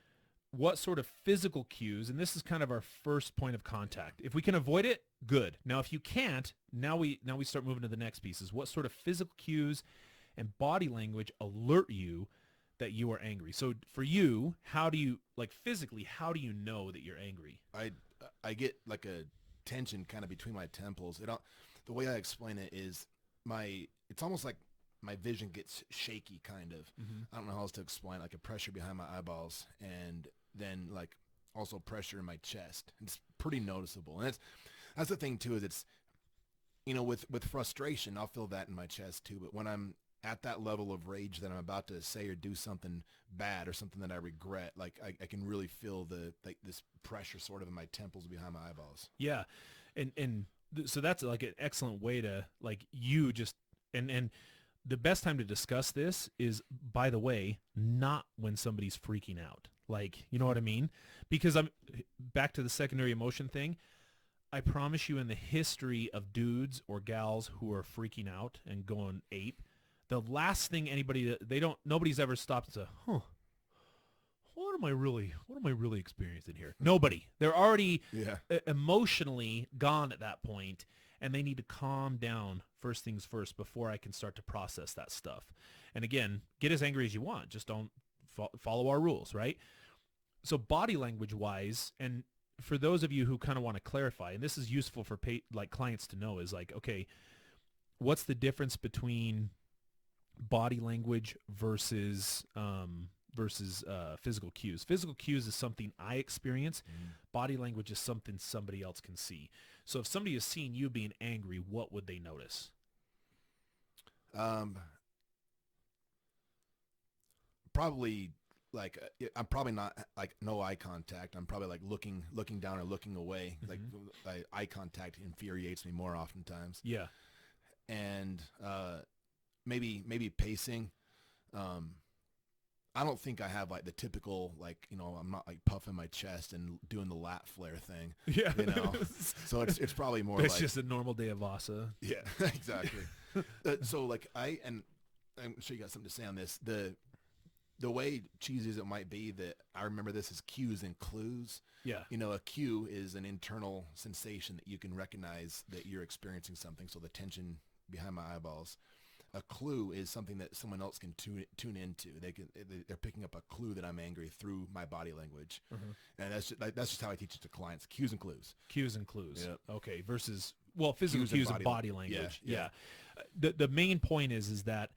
what sort of physical cues, and this is kind of our first point of contact. If we can avoid it, good. Now, if you can't, now we start moving to the next piece is what sort of physical cues and body language alert you that you are angry. So for you, how do you, physically, how do you know that you're angry? I get like a tension kind of between my temples. The way I explain it is it's almost like my vision gets shaky kind of. I don't know how else to explain, like a pressure behind my eyeballs and then like also pressure in my chest. It's pretty noticeable. And that's the thing too, is it's, with frustration, I'll feel that in my chest too. But when I'm at that level of rage that I'm about to say or do something bad or something that I regret, like I can really feel this pressure sort of in my temples behind my eyeballs. Yeah. So that's like an excellent way to you just, and the best time to discuss this is, by the way, not when somebody's freaking out. You know what I mean? Because I'm back to the secondary emotion thing. I promise you in the history of dudes or gals who are freaking out and going ape, the last thing nobody's ever stopped to, what am I really experiencing here? Nobody. They're already emotionally gone at that point, and they need to calm down first things first before I can start to process that stuff. And again, get as angry as you want. Just don't follow our rules, right? So body language wise, and for those of you who kind of want to clarify, and this is useful for clients to know, is okay, what's the difference between body language versus physical cues? Physical cues is something I experience. Body language is something somebody else can see. So if somebody is seeing you being angry, what would they notice? Probably I'm probably not no eye contact. I'm probably looking down or looking away. Eye contact infuriates me more oftentimes. Yeah. And maybe pacing. I don't think I have the typical I'm not puffing my chest and doing the lat flare thing. Yeah. So it's probably more it's just a normal day of Vasa. Yeah, exactly. So I'm sure you got something to say on this. The way cheesy as it might be, that I remember this as cues and clues. Yeah. A cue is an internal sensation that you can recognize that you're experiencing something. So the tension behind my eyeballs. A clue is something that someone else can tune into. They're picking up a clue that I'm angry through my body language. And that's just how I teach it to clients. Cues and clues. Cues and clues. Yep. Okay. Versus, physical cues and body language. Yeah. The main point is that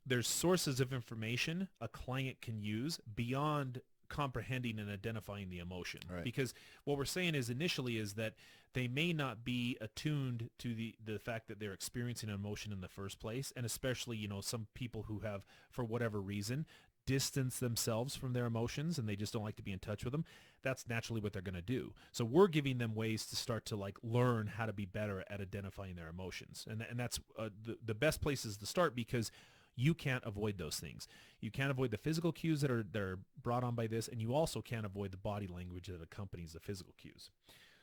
there's sources of information a client can use beyond comprehending and identifying the emotion. Right. Because what we're saying is initially is that they may not be attuned to the fact that they're experiencing an emotion in the first place. And especially, some people who have, for whatever reason, distanced themselves from their emotions and they just don't like to be in touch with them. That's naturally what they're going to do. So we're giving them ways to start to learn how to be better at identifying their emotions. And that's the best places to start, because you can't avoid those things. You can't avoid the physical cues that are brought on by this, and you also can't avoid the body language that accompanies the physical cues.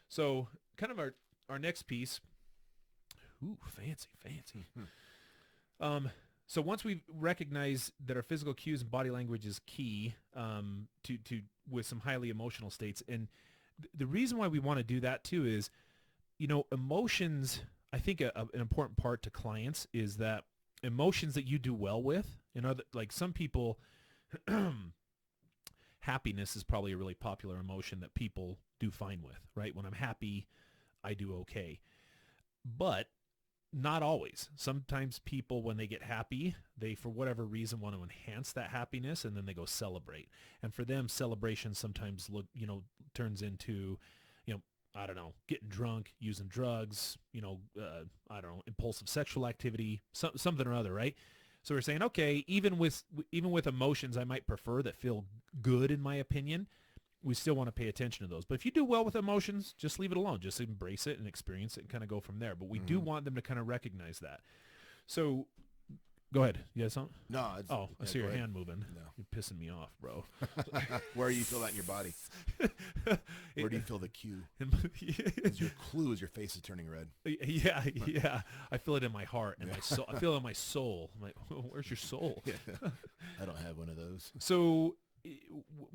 So kind of our next piece. Ooh, fancy. So once we recognize that our physical cues and body language is key to with some highly emotional states, and the reason why we want to do that too is, emotions, I think an important part to clients is that emotions that you do well with, like some people, happiness is probably a really popular emotion that people do fine with, right? When I'm happy, I do okay. But not always. Sometimes people, when they get happy, they, for whatever reason, want to enhance that happiness, and then they go celebrate. And for them, celebration sometimes turns into, I don't know, getting drunk, using drugs, I don't know, impulsive sexual activity, something or other, right? So we're saying, okay, even with emotions I might prefer that feel good in my opinion, we still want to pay attention to those. But if you do well with emotions, just leave it alone. Just embrace it and experience it and kind of go from there. But we do want them to kind of recognize that. So go ahead. You got something? No. I see your ahead. hand moving. No. You're pissing me off, bro. Where do you feel that in your body? Where do you feel the cue? Your clue is your face is turning red. Yeah. I feel it in my heart and my soul. I feel it in my soul. I'm like, where's your soul? Yeah. I don't have one of those. So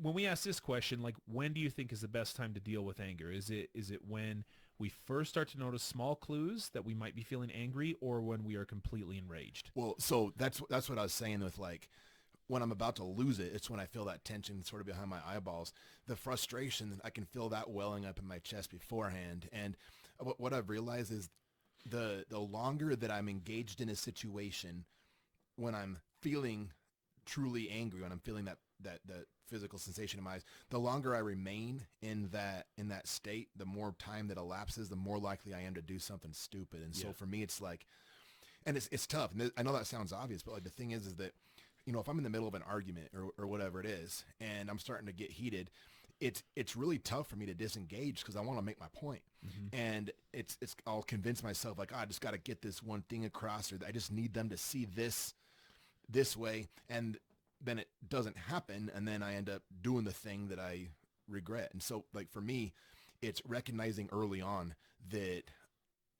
when we ask this question, like, when do you think is the best time to deal with anger? Is it when we first start to notice small clues that we might be feeling angry, or when we are completely enraged? Well, so that's what I was saying with, like, when I'm about to lose it, it's when I feel that tension sort of behind my eyeballs. The frustration, I can feel that welling up in my chest beforehand. And what I've realized is the longer that I'm engaged in a situation, when I'm feeling truly angry, when I'm feeling that physical sensation in my eyes, the longer I remain in that state, the more time that elapses, the more likely I am to do something stupid. And so for me, it's like, and it's tough. And I know that sounds obvious, but like the thing is that, if I'm in the middle of an argument or whatever it is, and I'm starting to get heated, it's really tough for me to disengage because I want to make my point. And I'll convince myself, like, I just got to get this one thing across, or I just need them to see this way. And then it doesn't happen, and then I end up doing the thing that I regret. And so, like, for me, it's recognizing early on that,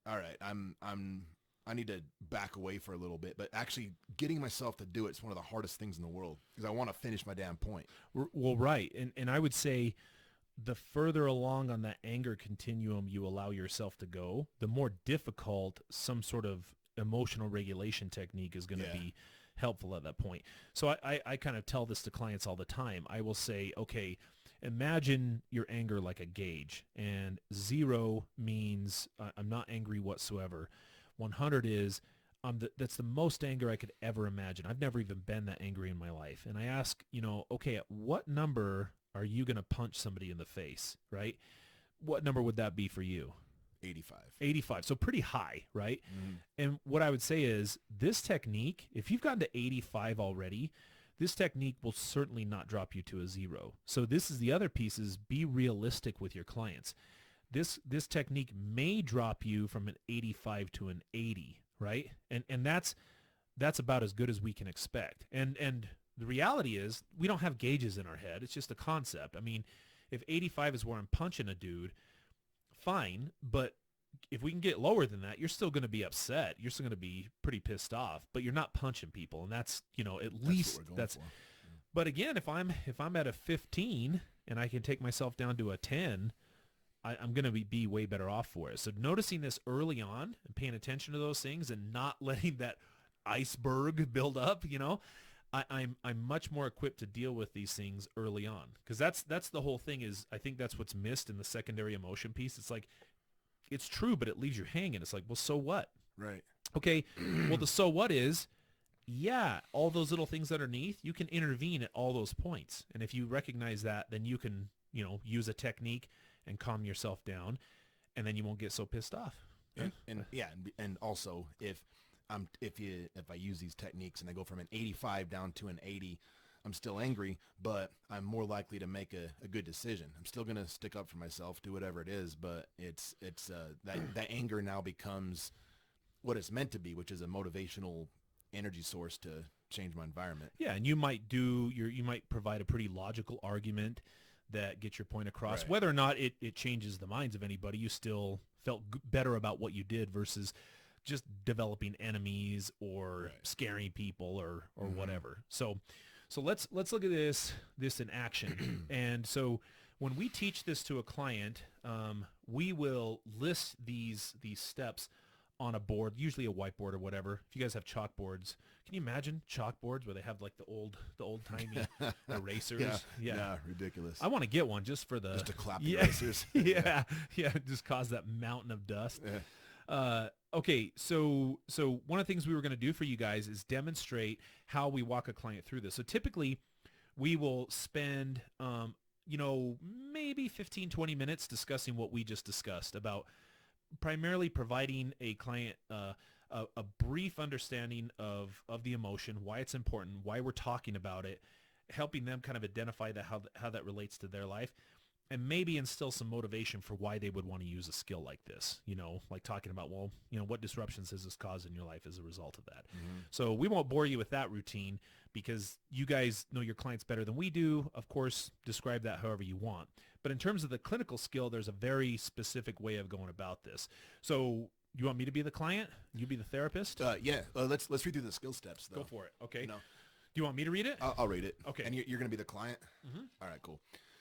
all right, I need to back away for a little bit, but actually getting myself to do it's one of the hardest things in the world because I want to finish my damn point. Well, right. And I would say the further along on that anger continuum you allow yourself to go, the more difficult some sort of emotional regulation technique is going to be helpful at that point. So I kind of tell this to clients all the time. I will say, okay, imagine your anger like a gauge, and 0 means I'm not angry whatsoever. 100 is that's the most anger I could ever imagine. I've never even been that angry in my life. And I ask, okay, at what number are you going to punch somebody in the face, right? What number would that be for you? 85. So pretty high, right? And what I would say is this technique, if you've gotten to 85 already, this technique will certainly not drop you to a 0. So this is the other piece, is be realistic with your clients. This technique may drop you from an 85 to an 80, right? And that's about as good as we can expect. And the reality is we don't have gauges in our head. It's just a concept. I mean, if 85 is where I'm punching a dude, fine, but if we can get lower than that, you're still going to be upset. You're still going to be pretty pissed off, but you're not punching people, and that's, at least that's. Yeah. But again, if I'm at a 15 and I can take myself down to a 10, I'm going to be way better off for it. So noticing this early on and paying attention to those things and not letting that iceberg build up, I'm much more equipped to deal with these things early on, because that's the whole thing. Is I think that's what's missed in the secondary emotion piece. It's like, it's true, but it leaves you hanging. It's like, well, so what? Right. Okay. Well, the so what is, all those little things underneath, you can intervene at all those points. And if you recognize that, then you can, use a technique and calm yourself down, and then you won't get so pissed off. And also if I use these techniques and I go from an 85 down to an 80, I'm still angry, but I'm more likely to make a good decision. I'm still going to stick up for myself, do whatever it is, but it's that anger now becomes what it's meant to be, which is a motivational energy source to change my environment. Yeah, and you might provide a pretty logical argument that gets your point across. Right. Whether or not it changes the minds of anybody, you still felt better about what you did versus just developing enemies or scaring people or whatever. So let's look at this in action. And so when we teach this to a client, we will list these steps on a board, usually a whiteboard or whatever. If you guys have chalkboards, can you imagine chalkboards where they have like the old timey erasers? Yeah, ridiculous. I want to get one just for the Just to clap the erasers. yeah, just cause that mountain of dust. Okay, so one of the things we were going to do for you guys is demonstrate how we walk a client through this. So typically, we will spend maybe 15, 20 minutes discussing what we just discussed about primarily providing a client a brief understanding of the emotion, why it's important, why we're talking about it, helping them kind of identify how that relates to their life, and maybe instill some motivation for why they would want to use a skill like this, like talking about, well, what disruptions has this caused in your life as a result of that. Mm-hmm. So we won't bore you with that routine because you guys know your clients better than we do. Of course, describe that however you want. But in terms of the clinical skill, there's a very specific way of going about this. So you want me to be the client? You be the therapist? Yeah. Let's read through the skill steps, though. Go for it. Okay. Do you want me to read it? I'll read it. Okay. And you're going to be the client? Mm-hmm. All right, cool.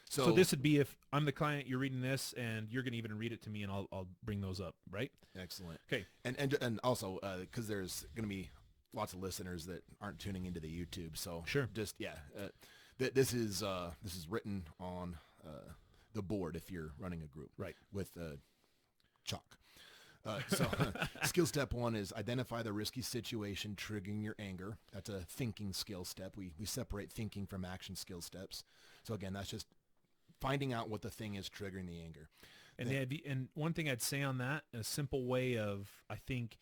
So this would be if I'm the client, you're reading this, and you're going to even read it to me, and I'll bring those up, right? Excellent. Okay. And also, because there's going to be lots of listeners that aren't tuning into the YouTube, so sure. Just this is written on the board if you're running a group, right? With chalk. So skill step 1 is identify the risky situation triggering your anger. That's a thinking skill step. We separate thinking from action skill steps. So again, that's just finding out what the thing is triggering the anger. And one thing I'd say on that, a simple way of, I think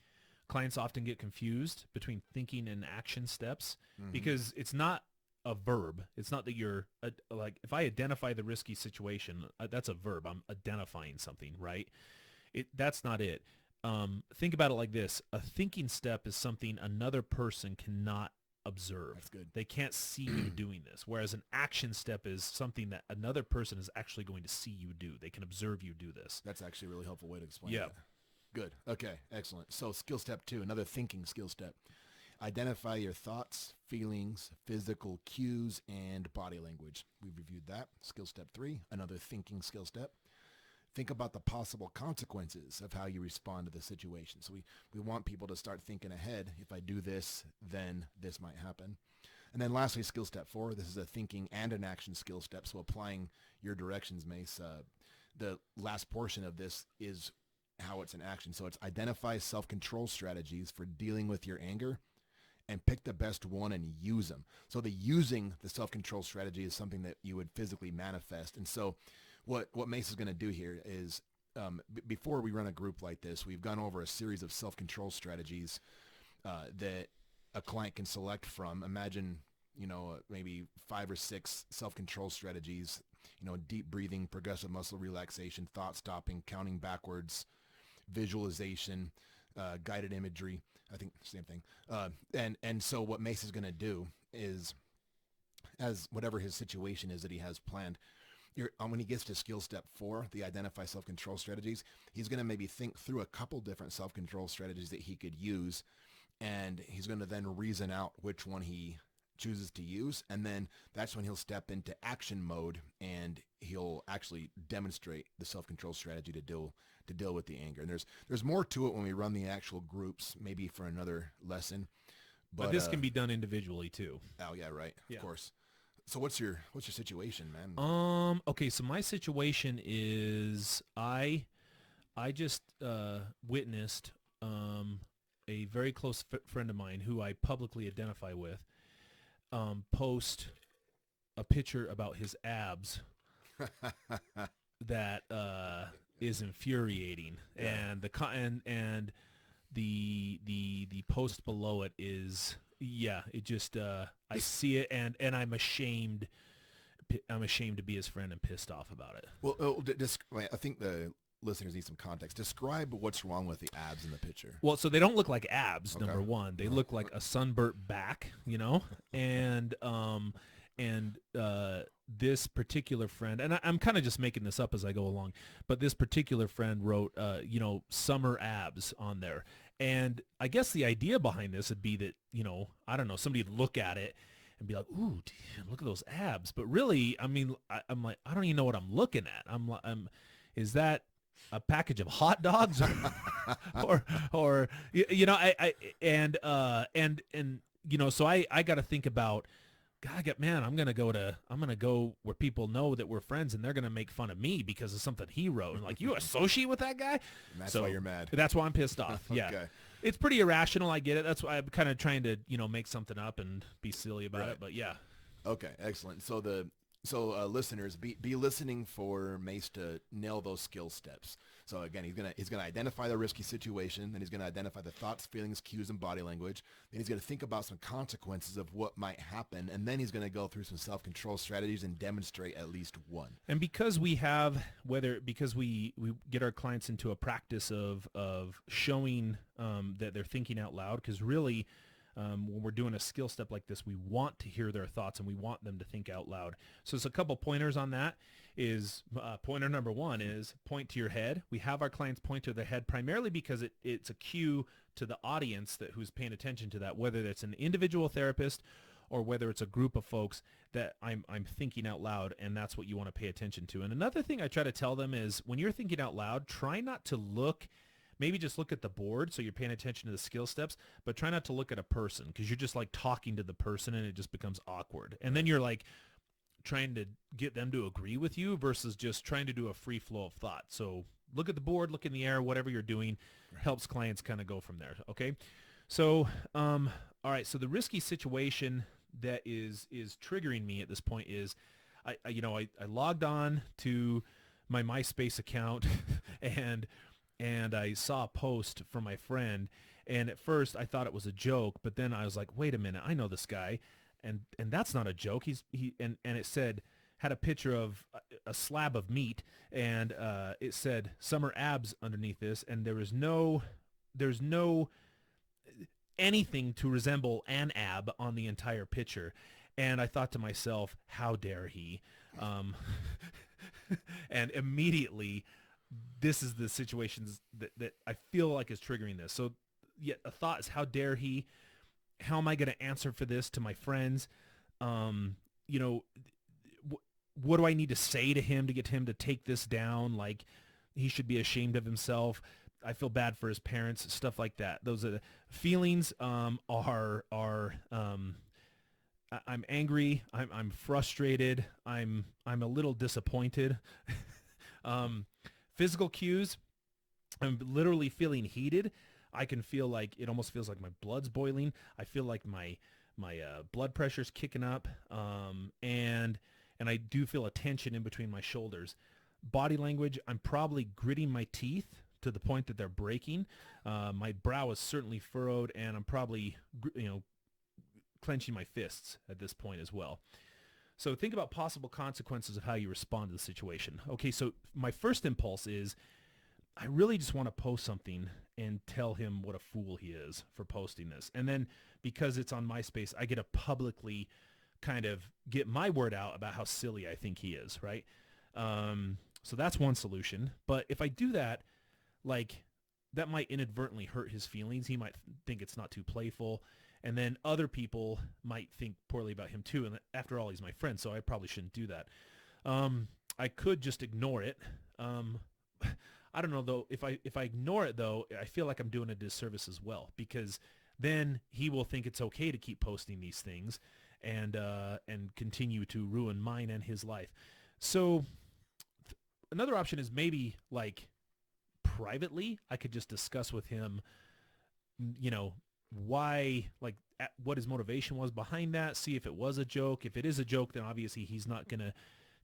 clients often get confused between thinking and action steps, mm-hmm. because it's not a verb. It's not that you're like, if I identify the risky situation, that's a verb. I'm identifying something, right? That's not it. Think about it like this. A thinking step is something another person cannot observe. That's good. They can't see you doing this. Whereas an action step is something that another person is actually going to see you do. They can observe you do this. That's actually a really helpful way to explain that. Good. Okay. Excellent. So skill step 2, another thinking skill step. Identify your thoughts, feelings, physical cues, and body language. We've reviewed that. Skill step 3, another thinking skill step. Think about the possible consequences of how you respond to the situation. So we want people to start thinking ahead. If I do this, then this might happen. And then lastly, skill step 4, this is a thinking and an action skill step. So applying your directions, Mace. The last portion of this is how it's an action. So it's identify self-control strategies for dealing with your anger and pick the best one and use them. So using the self-control strategy is something that you would physically manifest. And so what Mace is going to do here is before we run a group like this, we've gone over a series of self-control strategies that a client can select from. Imagine, maybe 5 or 6 self-control strategies, deep breathing, progressive muscle relaxation, thought stopping, counting backwards, visualization, guided imagery. I think same thing. And so what Mace is going to do is, as whatever his situation is that he has planned, when he gets to skill step 4, the identify self-control strategies, he's going to maybe think through a couple different self-control strategies that he could use, and he's going to then reason out which one he chooses to use, and then that's when he'll step into action mode, and he'll actually demonstrate the self-control strategy to deal with the anger. And there's more to it when we run the actual groups, maybe for another lesson. But this can be done individually too. Oh yeah, right. Yeah. Of course. So what's your situation, man? Okay, so my situation is I just witnessed a very close friend of mine who I publicly identify with post a picture about his abs that is infuriating, yeah. And the post below it is. Yeah, it just I see it and I'm ashamed. I'm ashamed to be his friend and pissed off about it. Well, I think the listeners need some context. Describe what's wrong with the abs in the picture. Well, so they don't look like abs. Okay. Number one, they look like a sunburnt back, and this particular friend, and I'm kind of just making this up as I go along, but this particular friend wrote, summer abs on there. And I guess the idea behind this would be that, I don't know, somebody would look at it and be like, ooh, damn, look at those abs. But really, I mean, I'm like, I don't even know what I'm looking at. Is that a package of hot dogs or you know, and you know, so I got to think about, God, man, I'm gonna go where people know that we're friends, and they're gonna make fun of me because of something he wrote, and like, you associate with that guy, And that's so why you're mad. that's why I'm pissed off. Yeah, Okay. it's pretty irrational. I get it. That's why I'm kind of trying to, you know, make something up and be silly about Right. it. But yeah, Okay, excellent. So listeners, be listening for Mace to nail those skill steps. So again, he's gonna identify the risky situation, then he's gonna identify the thoughts, feelings, cues, and body language. Then he's gonna think about some consequences of what might happen, and then he's gonna go through some self-control strategies and demonstrate at least one. and because because we get our clients into a practice of showing that they're thinking out loud, because really, when we're doing a skill step like this, we want to hear their thoughts and we want them to think out loud. So it's a couple pointers on that. Is pointer number one is point to your head. We have our clients point to their head primarily because it's a cue to the audience who's paying attention to that, whether it's an individual therapist or whether it's a group of folks that I'm thinking out loud, and that's what you want to pay attention to. And another thing I try to tell them is, when you're thinking out loud, try not to look. Maybe just look at the board so you're paying attention to the skill steps, but try not to look at a person, because you're just like talking to the person and it just becomes awkward. And then you're like trying to get them to agree with you versus just trying to do a free flow of thought. So look at the board, look in the air, whatever you're doing helps clients kind of go from there. Okay. So, all right. So the risky situation that is triggering me at this point is I logged on to my MySpace account and I saw a post from my friend, and at first I thought it was a joke, but then I was like, wait a minute, I know this guy, and that's not a joke. And it said, had a picture of a slab of meat, and it said summer abs underneath this, and there's no anything to resemble an ab on the entire picture. And I thought to myself, how dare he? And immediately, this is the situations that I feel like is triggering this. So yet a thought is, how dare he? How am I going to answer for this to my friends? You know, what do I need to say to him to get him to take this down? Like, he should be ashamed of himself. I feel bad for his parents, stuff like that. Those are the feelings. I'm angry. I'm frustrated. I'm a little disappointed. Physical cues, I'm literally feeling heated. I can feel like, it almost feels like my blood's boiling. I feel like my blood pressure's kicking up, and I do feel a tension in between my shoulders. Body language, I'm probably gritting my teeth to the point that they're breaking. My brow is certainly furrowed, and I'm probably clenching my fists at this point as well. So think about possible consequences of how you respond to the situation. Okay, so my first impulse is, I really just want to post something and tell him what a fool he is for posting this. And then because it's on MySpace, I get to publicly kind of get my word out about how silly I think he is, right? So that's one solution. But if I do that, like, that might inadvertently hurt his feelings. He might think it's not too playful. And then other people might think poorly about him too. And after all, he's my friend, so I probably shouldn't do that. I could just ignore it. I don't know though. If I ignore it though, I feel like I'm doing a disservice as well, because then he will think it's okay to keep posting these things and continue to ruin mine and his life. So another option is maybe, like, privately, I could just discuss with him, why, like, what his motivation was behind that, see if it was a joke. If it is a joke, then obviously he's not going to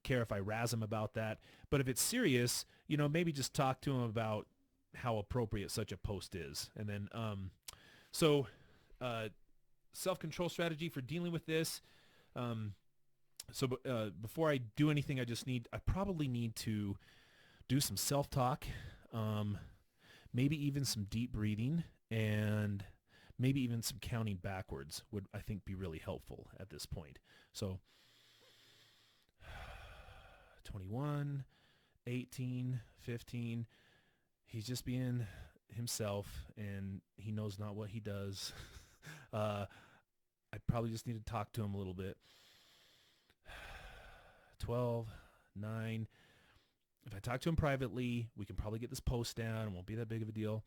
care if I razz him about that. But if it's serious, maybe just talk to him about how appropriate such a post is. And then, self-control strategy for dealing with this. Before I do anything, I probably need to do some self-talk, maybe even some deep breathing, and maybe even some counting backwards would, I think, be really helpful at this point. So 21, 18, 15, he's just being himself, and he knows not what he does. I probably just need to talk to him a little bit. 12, 9. If I talk to him privately, we can probably get this post down. It won't be that big of a deal.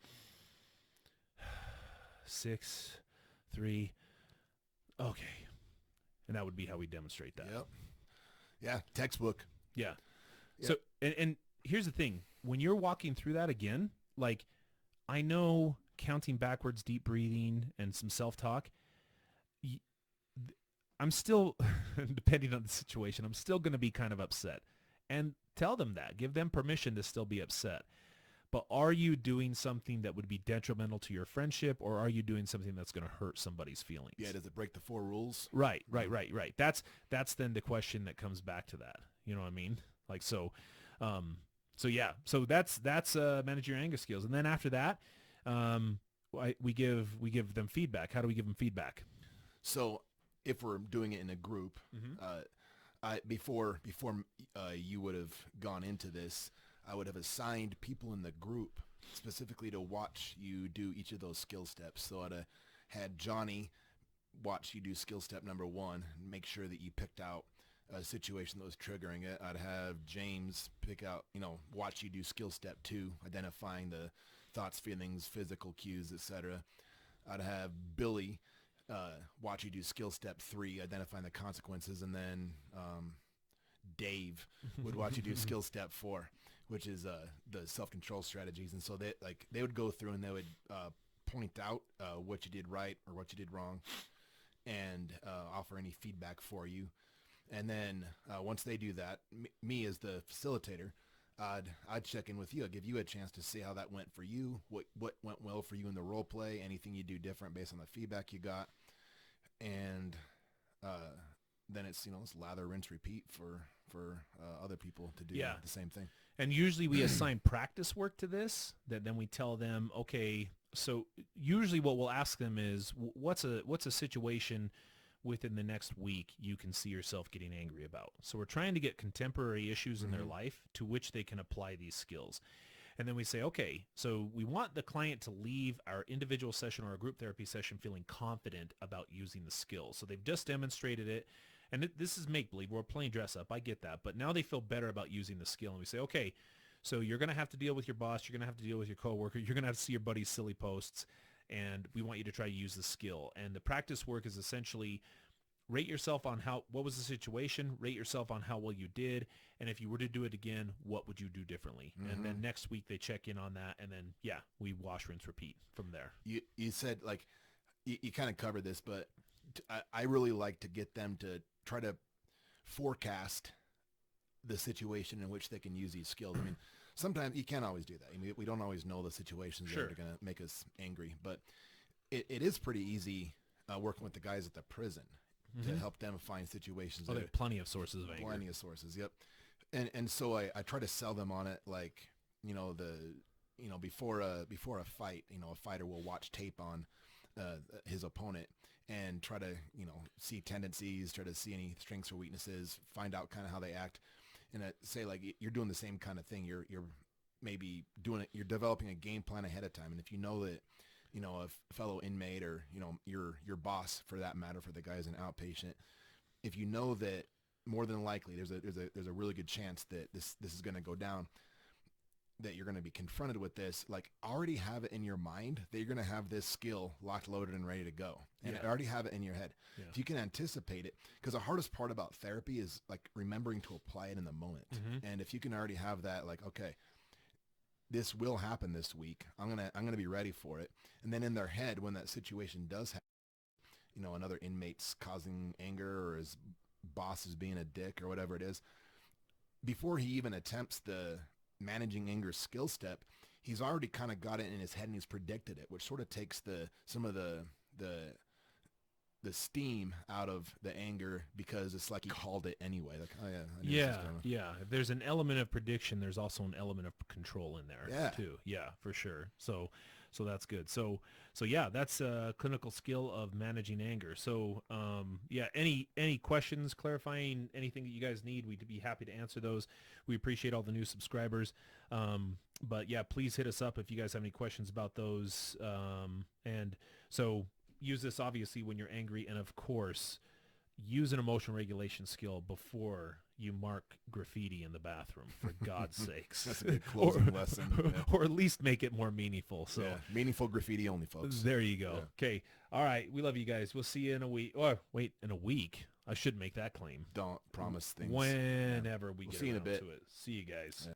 6, 3. Okay. And that would be how we demonstrate that. Yep. Yeah, textbook. Yeah. Yep. So, and here's the thing. When you're walking through that again, like, I know counting backwards, deep breathing, and some self-talk, I'm still, depending on the situation, I'm still going to be kind of upset. And tell them that. Give them permission to still be upset. But are you doing something that would be detrimental to your friendship, or are you doing something that's going to hurt somebody's feelings? Yeah, does it break the 4 rules? Right. That's then the question that comes back to that. You know what I mean? Like, so yeah. So that's manage your anger skills. And then after that, we give them feedback. How do we give them feedback? So if we're doing it in a group, before you would have gone into this, I would have assigned people in the group specifically to watch you do each of those skill steps. So I'd have had Johnny watch you do skill step number 1 and make sure that you picked out a situation that was triggering it. I'd have James watch you do skill step 2, identifying the thoughts, feelings, physical cues, etc. I'd have Billy watch you do skill step 3, identifying the consequences, and then Dave would watch you do skill step 4, which is the self-control strategies. And so they would go through and they would point out what you did right or what you did wrong, and offer any feedback for you. And then once they do that, me as the facilitator, I'd check in with you. I'd give you a chance to see how that went for you, what went well for you in the role play, anything you do different based on the feedback you got. And then it's lather, rinse, repeat for other people to do the same thing. And usually we assign practice work to this, that then we tell them, okay, so usually what we'll ask them is, what's a situation within the next week you can see yourself getting angry about? So we're trying to get contemporary issues in their life to which they can apply these skills. And then we say, okay, so we want the client to leave our individual session or a group therapy session feeling confident about using the skills. So they've just demonstrated it. And this is make-believe. We're playing dress-up. I get that. But now they feel better about using the skill. And we say, okay, so you're going to have to deal with your boss. You're going to have to deal with your coworker. You're going to have to see your buddy's silly posts. And we want you to try to use the skill. And the practice work is essentially rate yourself on what was the situation, rate yourself on how well you did, and if you were to do it again, what would you do differently? And then next week they check in on that, and then, we wash, rinse, repeat from there. You said, like, you kind of covered this, but I really like to get them to try to forecast the situation in which they can use these skills. I mean, sometimes you can't always do that. I mean, we don't always know the situations that are going to make us angry, but it is pretty easy working with the guys at the prison to help them find situations. They have plenty of sources of anger. Plenty of sources, yep. And so I try to sell them on it, like, before a fight, a fighter will watch tape on his opponent and try to, see tendencies, try to see any strengths or weaknesses, find out kind of how they act, and say, like, you're doing the same kind of thing. You're maybe doing it. You're developing a game plan ahead of time, and if you know that, a fellow inmate or, your boss, for that matter, for the guy as an outpatient, if you know that more than likely there's a really good chance that this is going to go down, that you're going to be confronted with this, like, already have it in your mind that you're going to have this skill locked, loaded, and ready to go, and already have it in your head. If you can anticipate it, because the hardest part about therapy is, like, remembering to apply it in the moment. And if you can already have that, like, okay, this will happen this week, I'm gonna be ready for it. And then in their head, when that situation does happen, another inmate's causing anger, or his boss is being a dick, or whatever it is, before he even attempts the managing anger skill step, he's already kind of got it in his head and he's predicted it, which sort of takes some of the steam out of the anger, because it's like he called it anyway. Like, oh yeah, I knew this was going on. If there's an element of prediction, there's also an element of control in there too. Yeah, for sure. So that's good. So that's a clinical skill of managing anger. So any questions, clarifying anything that you guys need, we'd be happy to answer those. We appreciate all the new subscribers. But please hit us up if you guys have any questions about those. And so use this obviously when you're angry, and of course, use an emotional regulation skill before you mark graffiti in the bathroom, for God's sakes. That's a good closing lesson. Yeah. Or at least make it more meaningful. So Yeah, meaningful graffiti only, folks. there you go. Yeah. Okay. All right. We love you guys. We'll see you in a week. Or wait, in a week. I should make that claim. Don't promise things. Whenever we We'll get see you in a around bit. to it. See you guys. Yeah.